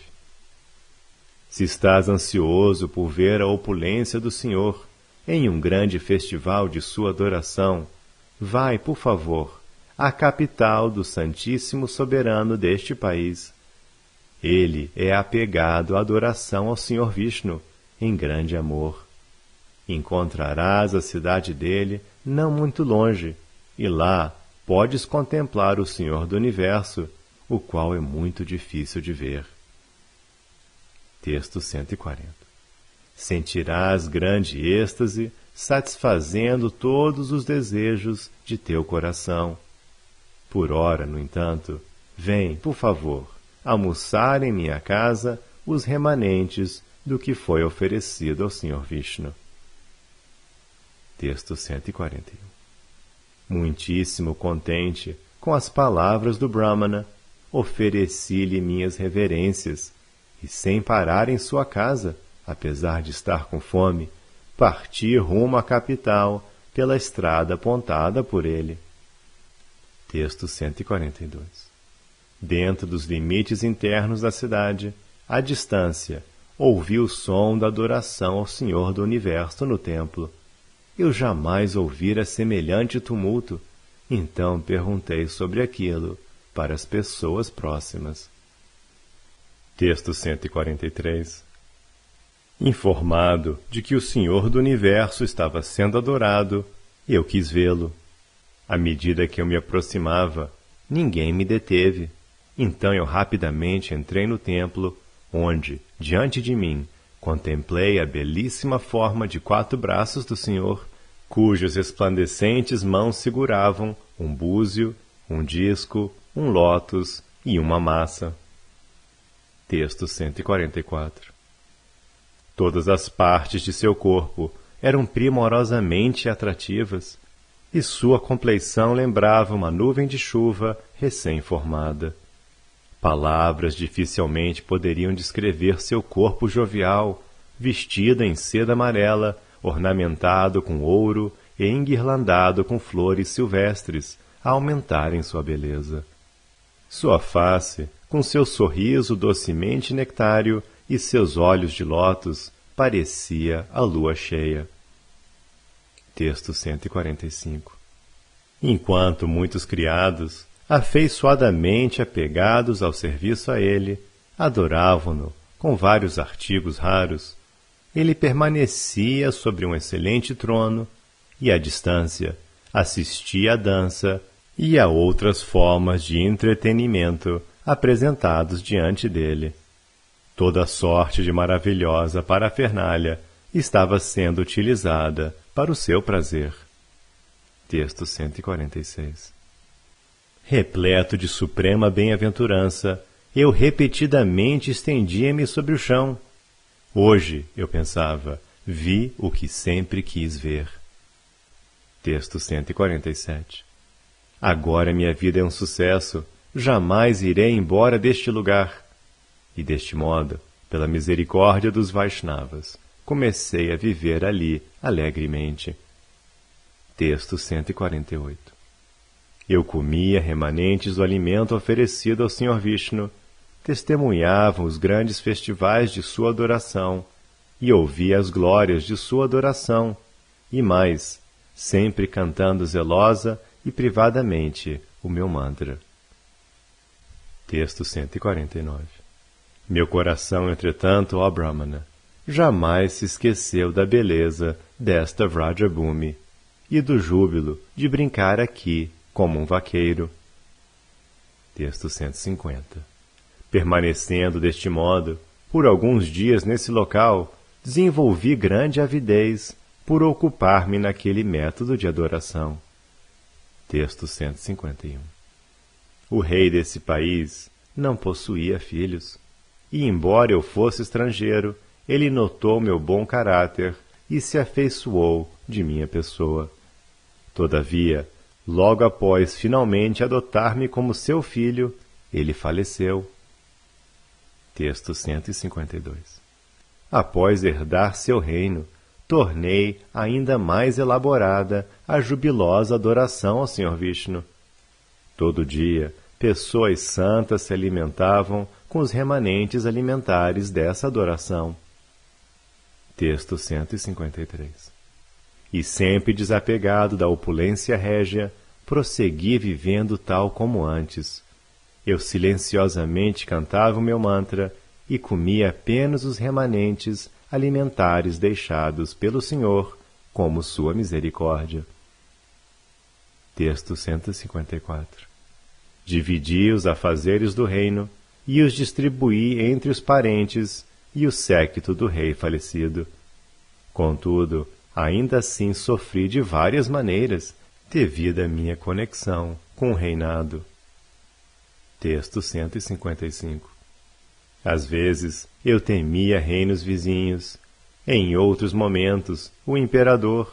Se estás ansioso por ver a opulência do Senhor em um grande festival de sua adoração, vai, por favor, à capital do Santíssimo Soberano deste país. Ele é apegado à adoração ao Senhor Vishnu, em grande amor. Encontrarás a cidade dele não muito longe, e lá podes contemplar o Senhor do Universo, o qual é muito difícil de ver. Texto 140. Sentirás grande êxtase, satisfazendo todos os desejos de teu coração. Por ora, no entanto, vem, por favor, almoçar em minha casa os remanentes do que foi oferecido ao Sr. Vishnu. Texto 141. Muitíssimo contente com as palavras do Brahmana, ofereci-lhe minhas reverências, e sem parar em sua casa, apesar de estar com fome, parti rumo à capital pela estrada apontada por ele. Texto 142. Dentro dos limites internos da cidade, à distância, ouvi o som da adoração ao Senhor do Universo no templo. Eu jamais ouvira semelhante tumulto, então perguntei sobre aquilo para as pessoas próximas. Texto 143. Informado de que o Senhor do Universo estava sendo adorado, eu quis vê-lo. À medida que eu me aproximava, ninguém me deteve. Então eu rapidamente entrei no templo, onde, diante de mim, contemplei a belíssima forma de 4 braços do Senhor, cujas resplandecentes mãos seguravam um búzio, um disco, um lótus e uma massa. Texto 144. Todas as partes de seu corpo eram primorosamente atrativas, e sua compleição lembrava uma nuvem de chuva recém-formada. Palavras dificilmente poderiam descrever seu corpo jovial, vestido em seda amarela, ornamentado com ouro e enguirlandado com flores silvestres, a aumentarem sua beleza. Sua face, com seu sorriso docemente nectário e seus olhos de lótus, parecia a lua cheia. Texto 145. Enquanto muitos criados, afeiçoadamente apegados ao serviço a ele, adoravam-no com vários artigos raros, ele permanecia sobre um excelente trono e, à distância, assistia à dança e a outras formas de entretenimento apresentados diante dele. Toda sorte de maravilhosa parafernália estava sendo utilizada para o seu prazer. Texto 146. Repleto de suprema bem-aventurança, eu repetidamente estendia-me sobre o chão. Hoje, eu pensava, vi o que sempre quis ver. Texto 147. Agora minha vida é um sucesso, jamais irei embora deste lugar. E deste modo, pela misericórdia dos Vaishnavas, comecei a viver ali alegremente. Texto 148. Eu comia remanentes do alimento oferecido ao Sr. Vishnu, testemunhava os grandes festivais de sua adoração e ouvia as glórias de sua adoração, e mais, sempre cantando zelosa e privadamente o meu mantra. Texto 149. Meu coração, entretanto, ó Brahmana, jamais se esqueceu da beleza desta Vrajabhumi e do júbilo de brincar aqui como um vaqueiro. Texto 150. Permanecendo deste modo, por alguns dias nesse local, desenvolvi grande avidez por ocupar-me naquele método de adoração. Texto 151. O rei desse país não possuía filhos, e embora eu fosse estrangeiro, ele notou meu bom caráter e se afeiçoou de minha pessoa. Todavia, logo após finalmente adotar-me como seu filho, ele faleceu. Texto 152. Após herdar seu reino, tornei ainda mais elaborada a jubilosa adoração ao Sr. Vishnu. Todo dia, pessoas santas se alimentavam com os remanentes alimentares dessa adoração. Texto 153. E sempre desapegado da opulência régia, prossegui vivendo tal como antes. Eu silenciosamente cantava o meu mantra e comia apenas os remanentes alimentares deixados pelo Senhor como sua misericórdia. Texto 154. Dividi os afazeres do reino e os distribuí entre os parentes e o séquito do rei falecido. Contudo, ainda assim sofri de várias maneiras, devido à minha conexão com o reinado. Texto 155. Às vezes, eu temia reinos vizinhos, em outros momentos, o imperador.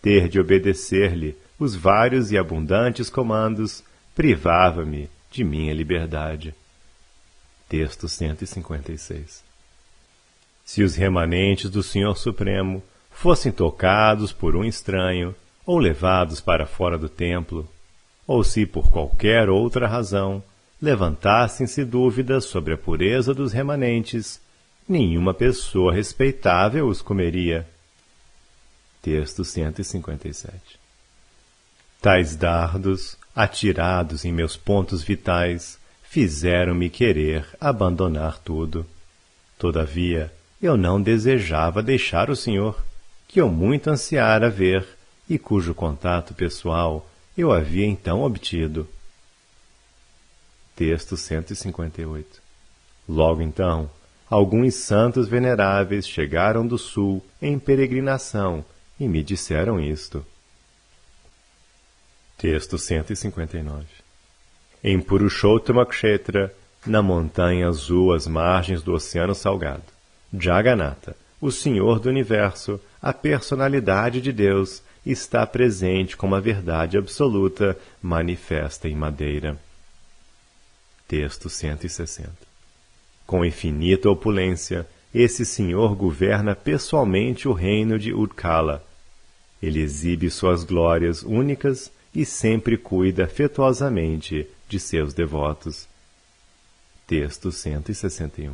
Ter de obedecer-lhe os vários e abundantes comandos privava-me de minha liberdade. Texto 156. Se os remanentes do Senhor Supremo fossem tocados por um estranho ou levados para fora do templo, ou se por qualquer outra razão levantassem-se dúvidas sobre a pureza dos remanentes, nenhuma pessoa respeitável os comeria. Texto 157. Tais dardos, atirados em meus pontos vitais, fizeram-me querer abandonar tudo. Todavia, eu não desejava deixar o Senhor, que eu muito ansiara ver e cujo contato pessoal eu havia então obtido. Texto 158. Logo então, alguns santos veneráveis chegaram do sul em peregrinação e me disseram isto. Texto 159. Em Purushottama Kshetra, na montanha azul às margens do Oceano Salgado, Jagannatha, o Senhor do Universo, a personalidade de Deus, está presente como a verdade absoluta manifesta em madeira. Texto 160. Com infinita opulência, esse Senhor governa pessoalmente o reino de Utkala. Ele exibe suas glórias únicas e sempre cuida afetuosamente de seus devotos. Texto 161.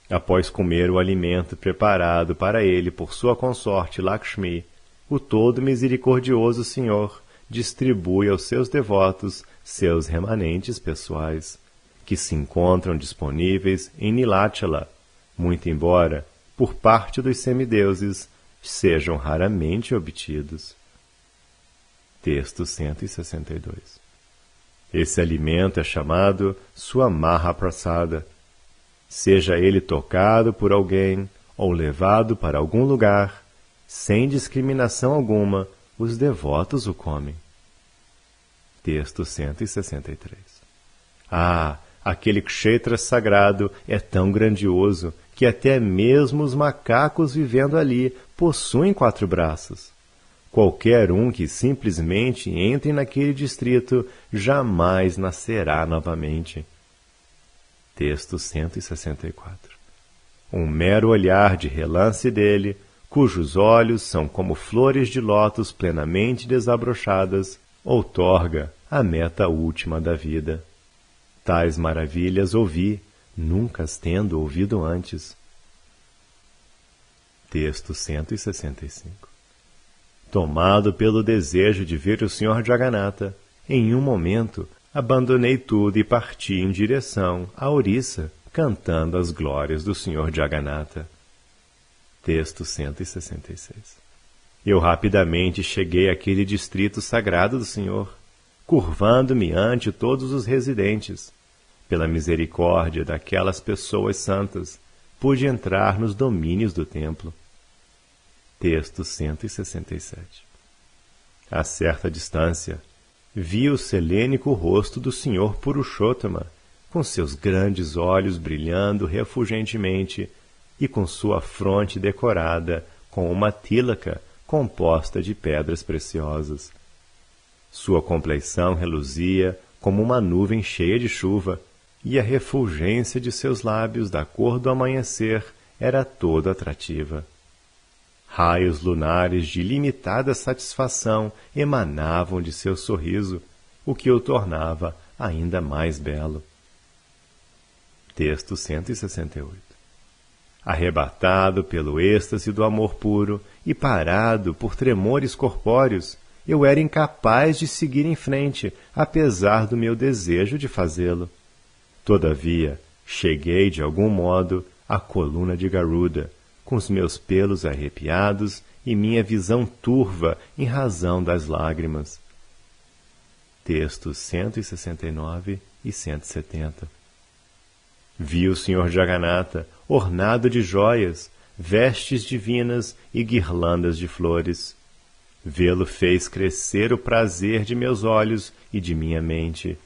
Após comer o alimento preparado para ele por sua consorte Lakshmi, o todo misericordioso Senhor distribui aos seus devotos seus remanentes pessoais, que se encontram disponíveis em Nilachala, muito embora, por parte dos semideuses, sejam raramente obtidos. Texto 162. Esse alimento é chamado sua Mahaprasada. Seja ele tocado por alguém ou levado para algum lugar, sem discriminação alguma, os devotos o comem. Texto 163. Aquele kshetra sagrado é tão grandioso que até mesmo os macacos vivendo ali possuem 4 braços. Qualquer um que simplesmente entre naquele distrito jamais nascerá novamente. Texto 164. Um mero olhar de relance dele, cujos olhos são como flores de lótus plenamente desabrochadas, outorga a meta última da vida. Tais maravilhas ouvi, nunca as tendo ouvido antes. Texto 165. Tomado pelo desejo de ver o Sr. Jagannatha, em um momento abandonei tudo e parti em direção a Orissa, cantando as glórias do Sr. Jagannatha. Texto 166. Eu rapidamente cheguei àquele distrito sagrado do Senhor, curvando-me ante todos os residentes. Pela misericórdia daquelas pessoas santas, pude entrar nos domínios do templo. Texto 167. A certa distância, vi o selênico rosto do Senhor Purushottama, com seus grandes olhos brilhando refulgentemente e com sua fronte decorada com uma tílaca composta de pedras preciosas. Sua compleição reluzia como uma nuvem cheia de chuva, e a refulgência de seus lábios da cor do amanhecer era toda atrativa. Raios lunares de ilimitada satisfação emanavam de seu sorriso, o que o tornava ainda mais belo. Texto 168. Arrebatado pelo êxtase do amor puro e parado por tremores corpóreos, eu era incapaz de seguir em frente, apesar do meu desejo de fazê-lo. Todavia, cheguei de algum modo à coluna de Garuda, com os meus pelos arrepiados e minha visão turva em razão das lágrimas. Textos 169 e 170. Vi o Senhor Jagannatha ornado de joias, vestes divinas e guirlandas de flores. Vê-lo fez crescer o prazer de meus olhos e de minha mente,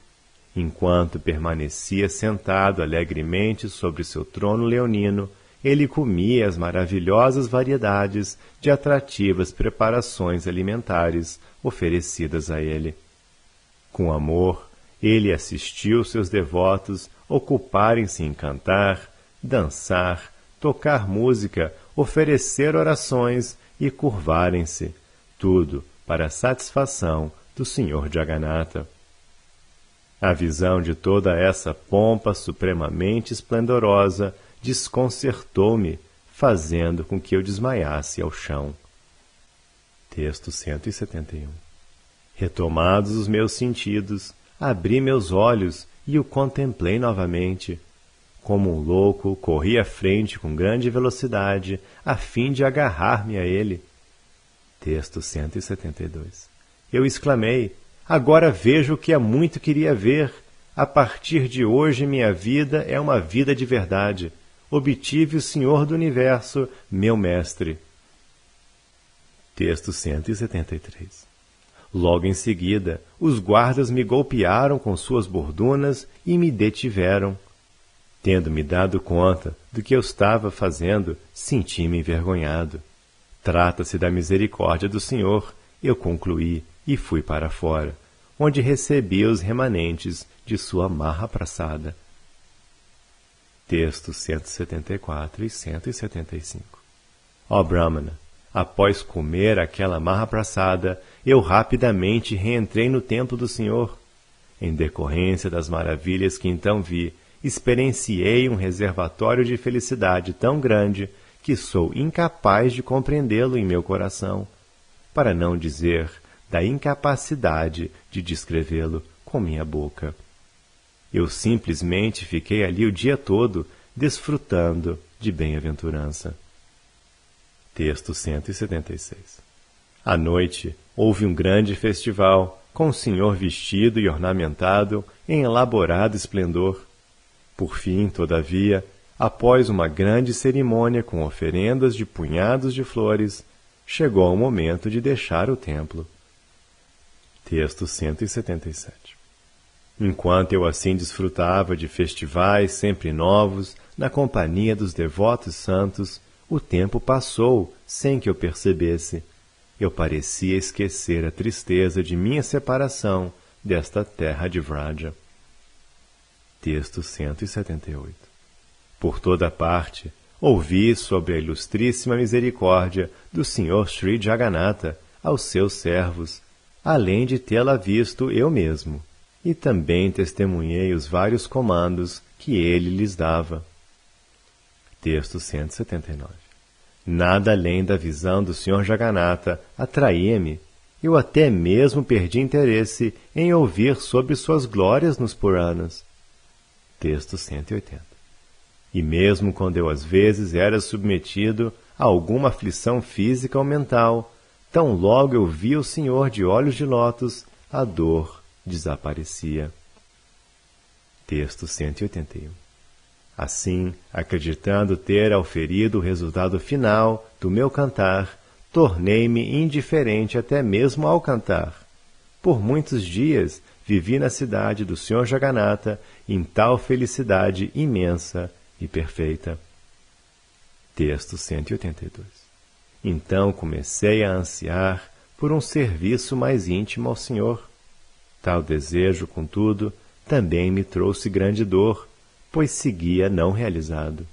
enquanto permanecia sentado alegremente sobre seu trono leonino. Ele comia as maravilhosas variedades de atrativas preparações alimentares oferecidas a ele. Com amor, ele assistiu seus devotos ocuparem-se em cantar, dançar, tocar música, oferecer orações e curvarem-se, tudo para a satisfação do Senhor Jagannatha. A visão de toda essa pompa supremamente esplendorosa desconcertou-me, fazendo com que eu desmaiasse ao chão. Texto 171. Retomados os meus sentidos, abri meus olhos e o contemplei novamente. Como um louco, corri à frente com grande velocidade, a fim de agarrar-me a ele. Texto 172. Eu exclamei: agora vejo o que há muito queria ver. A partir de hoje minha vida é uma vida de verdade. Obtive o Senhor do Universo, meu mestre. Texto 173. Logo em seguida, os guardas me golpearam com suas bordunas e me detiveram. Tendo-me dado conta do que eu estava fazendo, senti-me envergonhado. Trata-se da misericórdia do Senhor, eu concluí e fui para fora, onde recebi os remanentes de sua Mahaprasada. Textos 174 e 175. Ó Brahmana, após comer aquela Mahaprasada, eu rapidamente reentrei no templo do Senhor. Em decorrência das maravilhas que então vi, experienciei um reservatório de felicidade tão grande que sou incapaz de compreendê-lo em meu coração, para não dizer da incapacidade de descrevê-lo com minha boca. Eu simplesmente fiquei ali o dia todo, desfrutando de bem-aventurança. Texto 176. À noite, houve um grande festival, com o Senhor vestido e ornamentado em elaborado esplendor. Por fim, todavia, após uma grande cerimônia com oferendas de punhados de flores, chegou o momento de deixar o templo. Texto 177. Enquanto eu assim desfrutava de festivais sempre novos, na companhia dos devotos santos, o tempo passou sem que eu percebesse. Eu parecia esquecer a tristeza de minha separação desta terra de Vraja. Texto 178. Por toda parte, ouvi sobre a ilustríssima misericórdia do Senhor Sri Jagannatha aos seus servos, além de tê-la visto eu mesmo, e também testemunhei os vários comandos que ele lhes dava. Texto 179. Nada além da visão do Senhor Jagannatha atraía-me. Eu até mesmo perdi interesse em ouvir sobre suas glórias nos Puranas. Texto 180. E mesmo quando eu às vezes era submetido a alguma aflição física ou mental, tão logo eu via o Senhor de olhos de lótus, a dor desaparecia. Texto 181. Assim, acreditando ter auferido o resultado final do meu cantar, tornei-me indiferente até mesmo ao cantar. Por muitos dias vivi na cidade do Senhor Jagannatha em tal felicidade imensa e perfeita. Texto 182. Então comecei a ansiar por um serviço mais íntimo ao Senhor. Tal desejo, contudo, também me trouxe grande dor, pois seguia não realizado.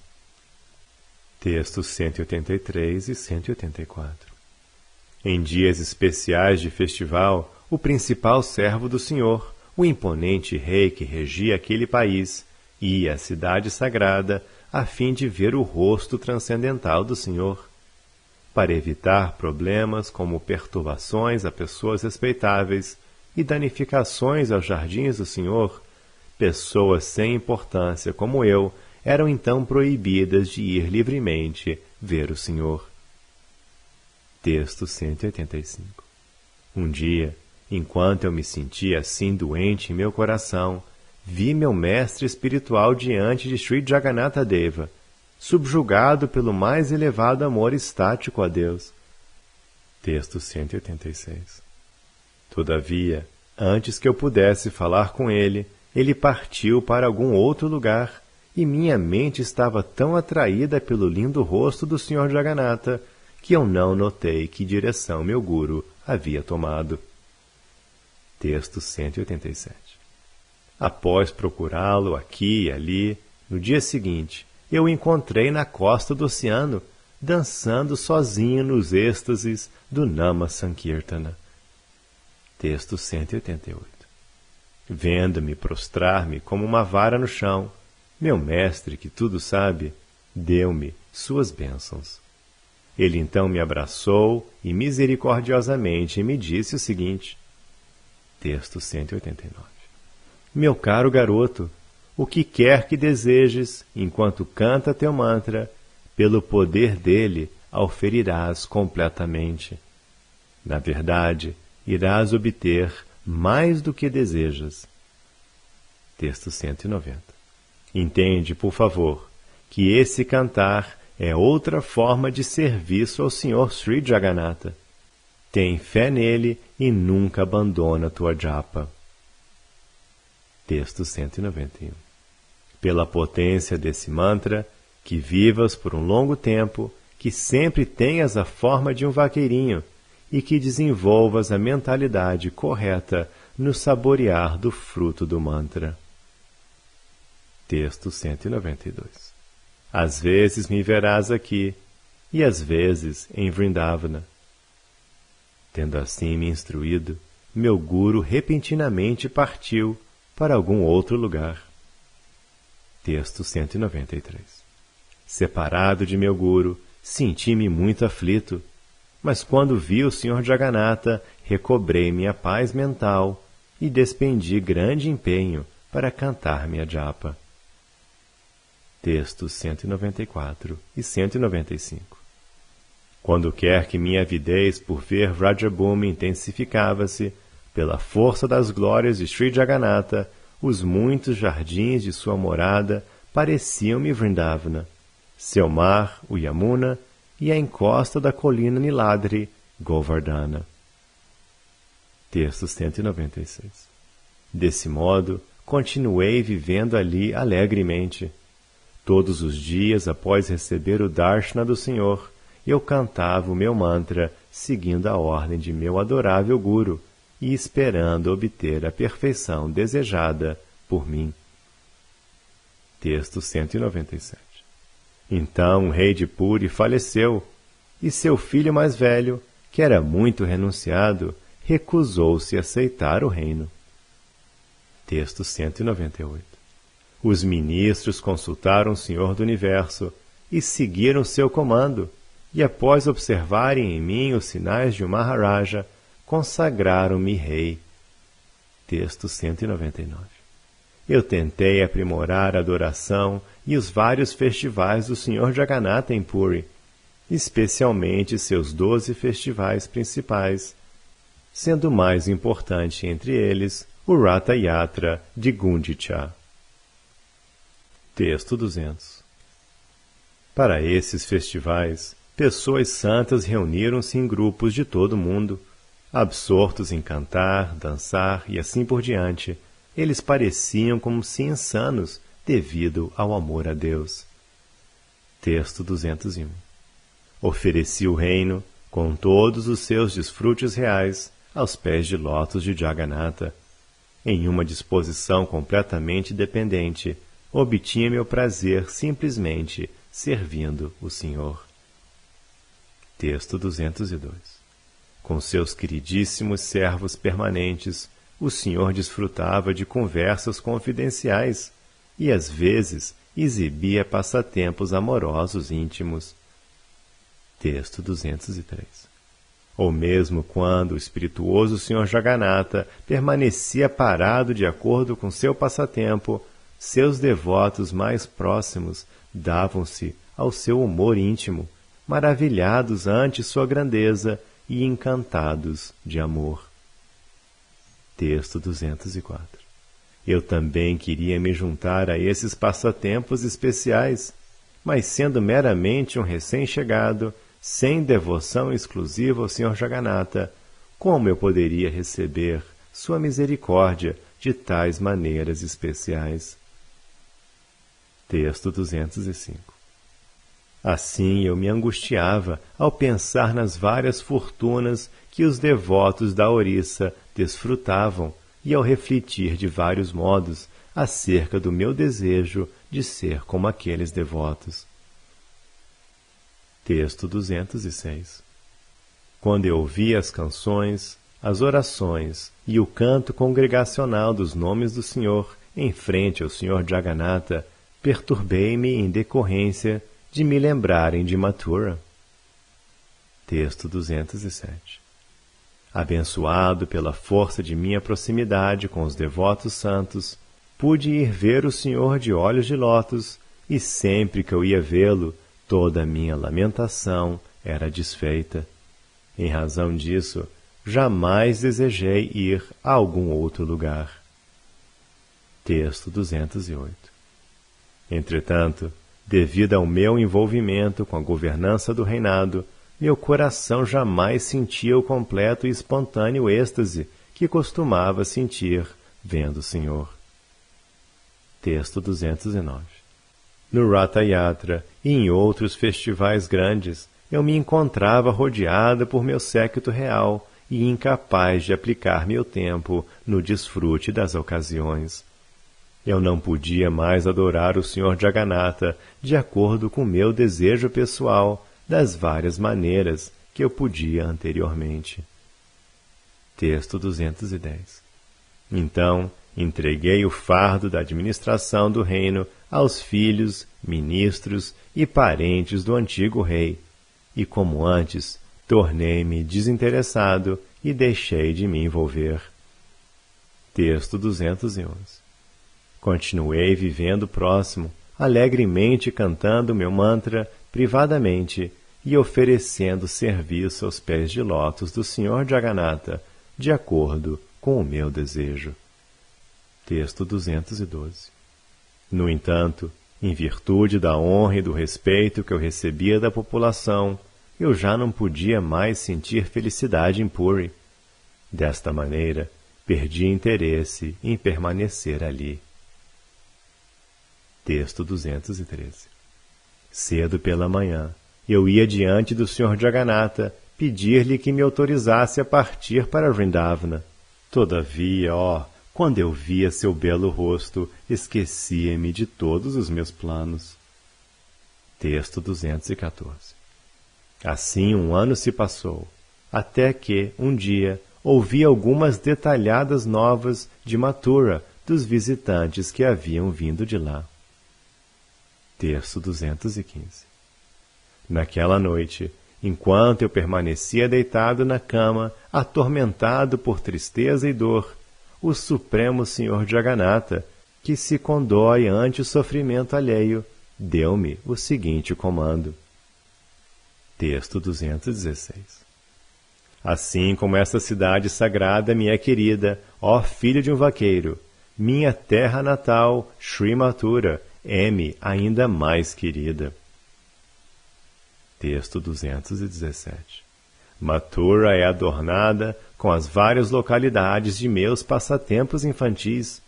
Textos 183 e 184. Em dias especiais de festival, o principal servo do Senhor, o imponente rei que regia aquele país, ia à cidade sagrada a fim de ver o rosto transcendental do Senhor. Para evitar problemas como perturbações a pessoas respeitáveis e danificações aos jardins do Senhor, pessoas sem importância como eu eram então proibidas de ir livremente ver o Senhor. Texto 185. Um dia, Enquanto eu me sentia assim doente em meu coração, vi meu mestre espiritual diante de Sri Jagannatha Deva, subjugado pelo mais elevado amor estático a Deus. Texto 186. Todavia, antes que eu pudesse falar com ele, ele partiu para algum outro lugar, e minha mente estava tão atraída pelo lindo rosto do Sr. Jagannatha que eu não notei que direção meu guru havia tomado. Texto 187. Após procurá-lo aqui e ali, no dia seguinte, eu o encontrei na costa do oceano, dançando sozinho nos êxtases do Nama Sankirtana. Texto 188. Vendo-me prostrar-me como uma vara no chão, meu mestre, que tudo sabe, deu-me suas bênçãos. Ele então me abraçou e misericordiosamente me disse o seguinte. Texto 189. Meu caro garoto, o que quer que desejes, enquanto canta teu mantra, pelo poder dele auferirás completamente. Na verdade, irás obter mais do que desejas. Texto 190. Entende, por favor, que esse cantar é outra forma de serviço ao Sr. Sri Jagannatha. Tem fé nele e nunca abandona tua japa. Texto 191. Pela potência desse mantra, que vivas por um longo tempo, que sempre tenhas a forma de um vaqueirinho e que desenvolvas a mentalidade correta no saborear do fruto do mantra. Texto 192. Às vezes me verás aqui, e às vezes em Vrindavana. Tendo assim me instruído, meu guru repentinamente partiu para algum outro lugar. Texto 193. Separado de meu guru, senti-me muito aflito, mas quando vi o Sr. Jagannatha, recobrei minha paz mental e despendi grande empenho para cantar minha japa. Textos 194 e 195. Quando quer que minha avidez por ver Vrajabhumi intensificava-se, pela força das glórias de Sri Jagannatha, os muitos jardins de sua morada pareciam-me Vrindavana, seu mar, o Yamuna, e a encosta da colina Niladri, Govardhana. Texto 196. Desse modo, continuei vivendo ali alegremente. Todos os dias, após receber o darshana do Senhor, eu cantava o meu mantra, seguindo a ordem de meu adorável Guru e esperando obter a perfeição desejada por mim. Texto 197. Então o rei de Puri faleceu, e seu filho mais velho, que era muito renunciado, recusou-se a aceitar o reino. Texto 198. Os ministros consultaram o Senhor do Universo e seguiram seu comando, e após observarem em mim os sinais de um Maharaja, consagraram-me rei. Texto 199. Eu tentei aprimorar a adoração e os vários festivais do Sr. Jagannatha em Puri, especialmente seus 12 festivais principais, sendo o mais importante entre eles o Ratha Yatra de Gundicha. Texto 200. Para esses festivais, pessoas santas reuniram-se em grupos de todo o mundo, absortos em cantar, dançar e assim por diante. Eles pareciam como se insanos devido ao amor a Deus. Texto 201. Ofereci o reino, com todos os seus desfrutes reais, aos pés de lótus de Jagannatha. Em uma disposição completamente dependente, obtinha meu prazer simplesmente servindo o Senhor. Texto 202. Com seus queridíssimos servos permanentes, o Senhor desfrutava de conversas confidenciais e, às vezes, exibia passatempos amorosos íntimos. Texto 203. Ou mesmo quando o espirituoso Sr. Jagannatha permanecia parado de acordo com seu passatempo, seus devotos mais próximos davam-se ao seu humor íntimo, maravilhados ante sua grandeza e encantados de amor. Texto 204. Eu também queria me juntar a esses passatempos especiais, mas sendo meramente um recém-chegado, sem devoção exclusiva ao Sr. Jagannatha, como eu poderia receber sua misericórdia de tais maneiras especiais? Texto 205. Assim eu me angustiava ao pensar nas várias fortunas que os devotos da Orissa desfrutavam e ao refletir de vários modos acerca do meu desejo de ser como aqueles devotos. Texto 206. Quando eu ouvi as canções, as orações e o canto congregacional dos nomes do Senhor em frente ao Sr. Jagannatha, perturbei-me em decorrência de me lembrarem de Mathura. Texto 207. Abençoado pela força de minha proximidade com os devotos santos, pude ir ver o Senhor de olhos de lótus, e sempre que eu ia vê-lo, toda a minha lamentação era desfeita. Em razão disso, jamais desejei ir a algum outro lugar. Texto 208. Entretanto, devido ao meu envolvimento com a governança do reinado, meu coração jamais sentia o completo e espontâneo êxtase que costumava sentir vendo o Senhor. Texto 209. No Ratha Yatra e em outros festivais grandes, eu me encontrava rodeada por meu séquito real e incapaz de aplicar meu tempo no desfrute das ocasiões. Eu não podia mais adorar o Sr. Jagannatha de acordo com meu desejo pessoal das várias maneiras que eu podia anteriormente. Texto 210. Então, entreguei o fardo da administração do reino aos filhos, ministros e parentes do antigo rei, e como antes, tornei-me desinteressado e deixei de me envolver. Texto 211. Continuei vivendo próximo, alegremente cantando meu mantra privadamente e oferecendo serviço aos pés de lótus do Sr. Jagannatha, de acordo com o meu desejo. Texto 212. No entanto, em virtude da honra e do respeito que eu recebia da população, eu já não podia mais sentir felicidade em Puri. Desta maneira, perdi interesse em permanecer ali. Texto 213. Cedo pela manhã, eu ia diante do Sr. Jagannatha pedir-lhe que me autorizasse a partir para Vrindavana. Todavia, quando eu via seu belo rosto, esquecia-me de todos os meus planos. Texto 214. Assim 1 ano se passou, até que, um dia, ouvi algumas detalhadas novas de Mathura dos visitantes que haviam vindo de lá. Texto 215. Naquela noite, enquanto eu permanecia deitado na cama, atormentado por tristeza e dor, o Supremo Senhor Jagannatha, que se condói ante o sofrimento alheio, deu-me o seguinte comando. Texto 216. Assim como esta cidade sagrada me é querida, ó filho de um vaqueiro, minha terra natal, Sri Mathura, é-me ainda mais querida. Texto 217. Mathura é adornada com as várias localidades de meus passatempos infantis,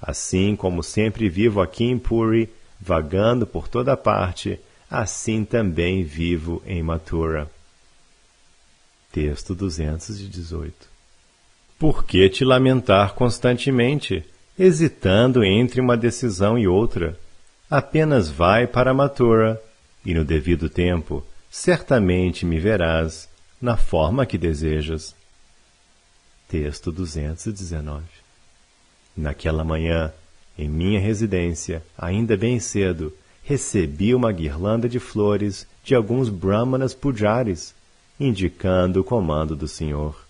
assim como sempre vivo aqui em Puri, vagando por toda parte, assim também vivo em Mathura. Texto 218. Por que te lamentar constantemente, hesitando entre uma decisão e outra? Apenas vai para Mathura, e no devido tempo, certamente me verás na forma que desejas. Texto 219. Naquela manhã, em minha residência, ainda bem cedo, recebi uma guirlanda de flores de alguns brahmanas pujaris, indicando o comando do Senhor.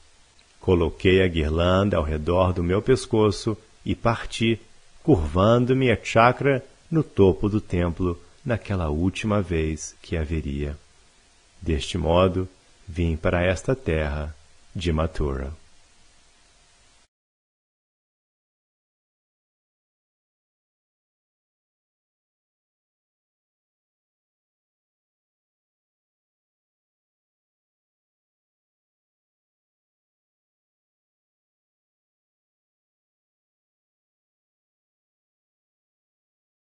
Coloquei a guirlanda ao redor do meu pescoço e parti, curvando-me a chakra no topo do templo naquela última vez que haveria. Deste modo, vim para esta terra de Mathura.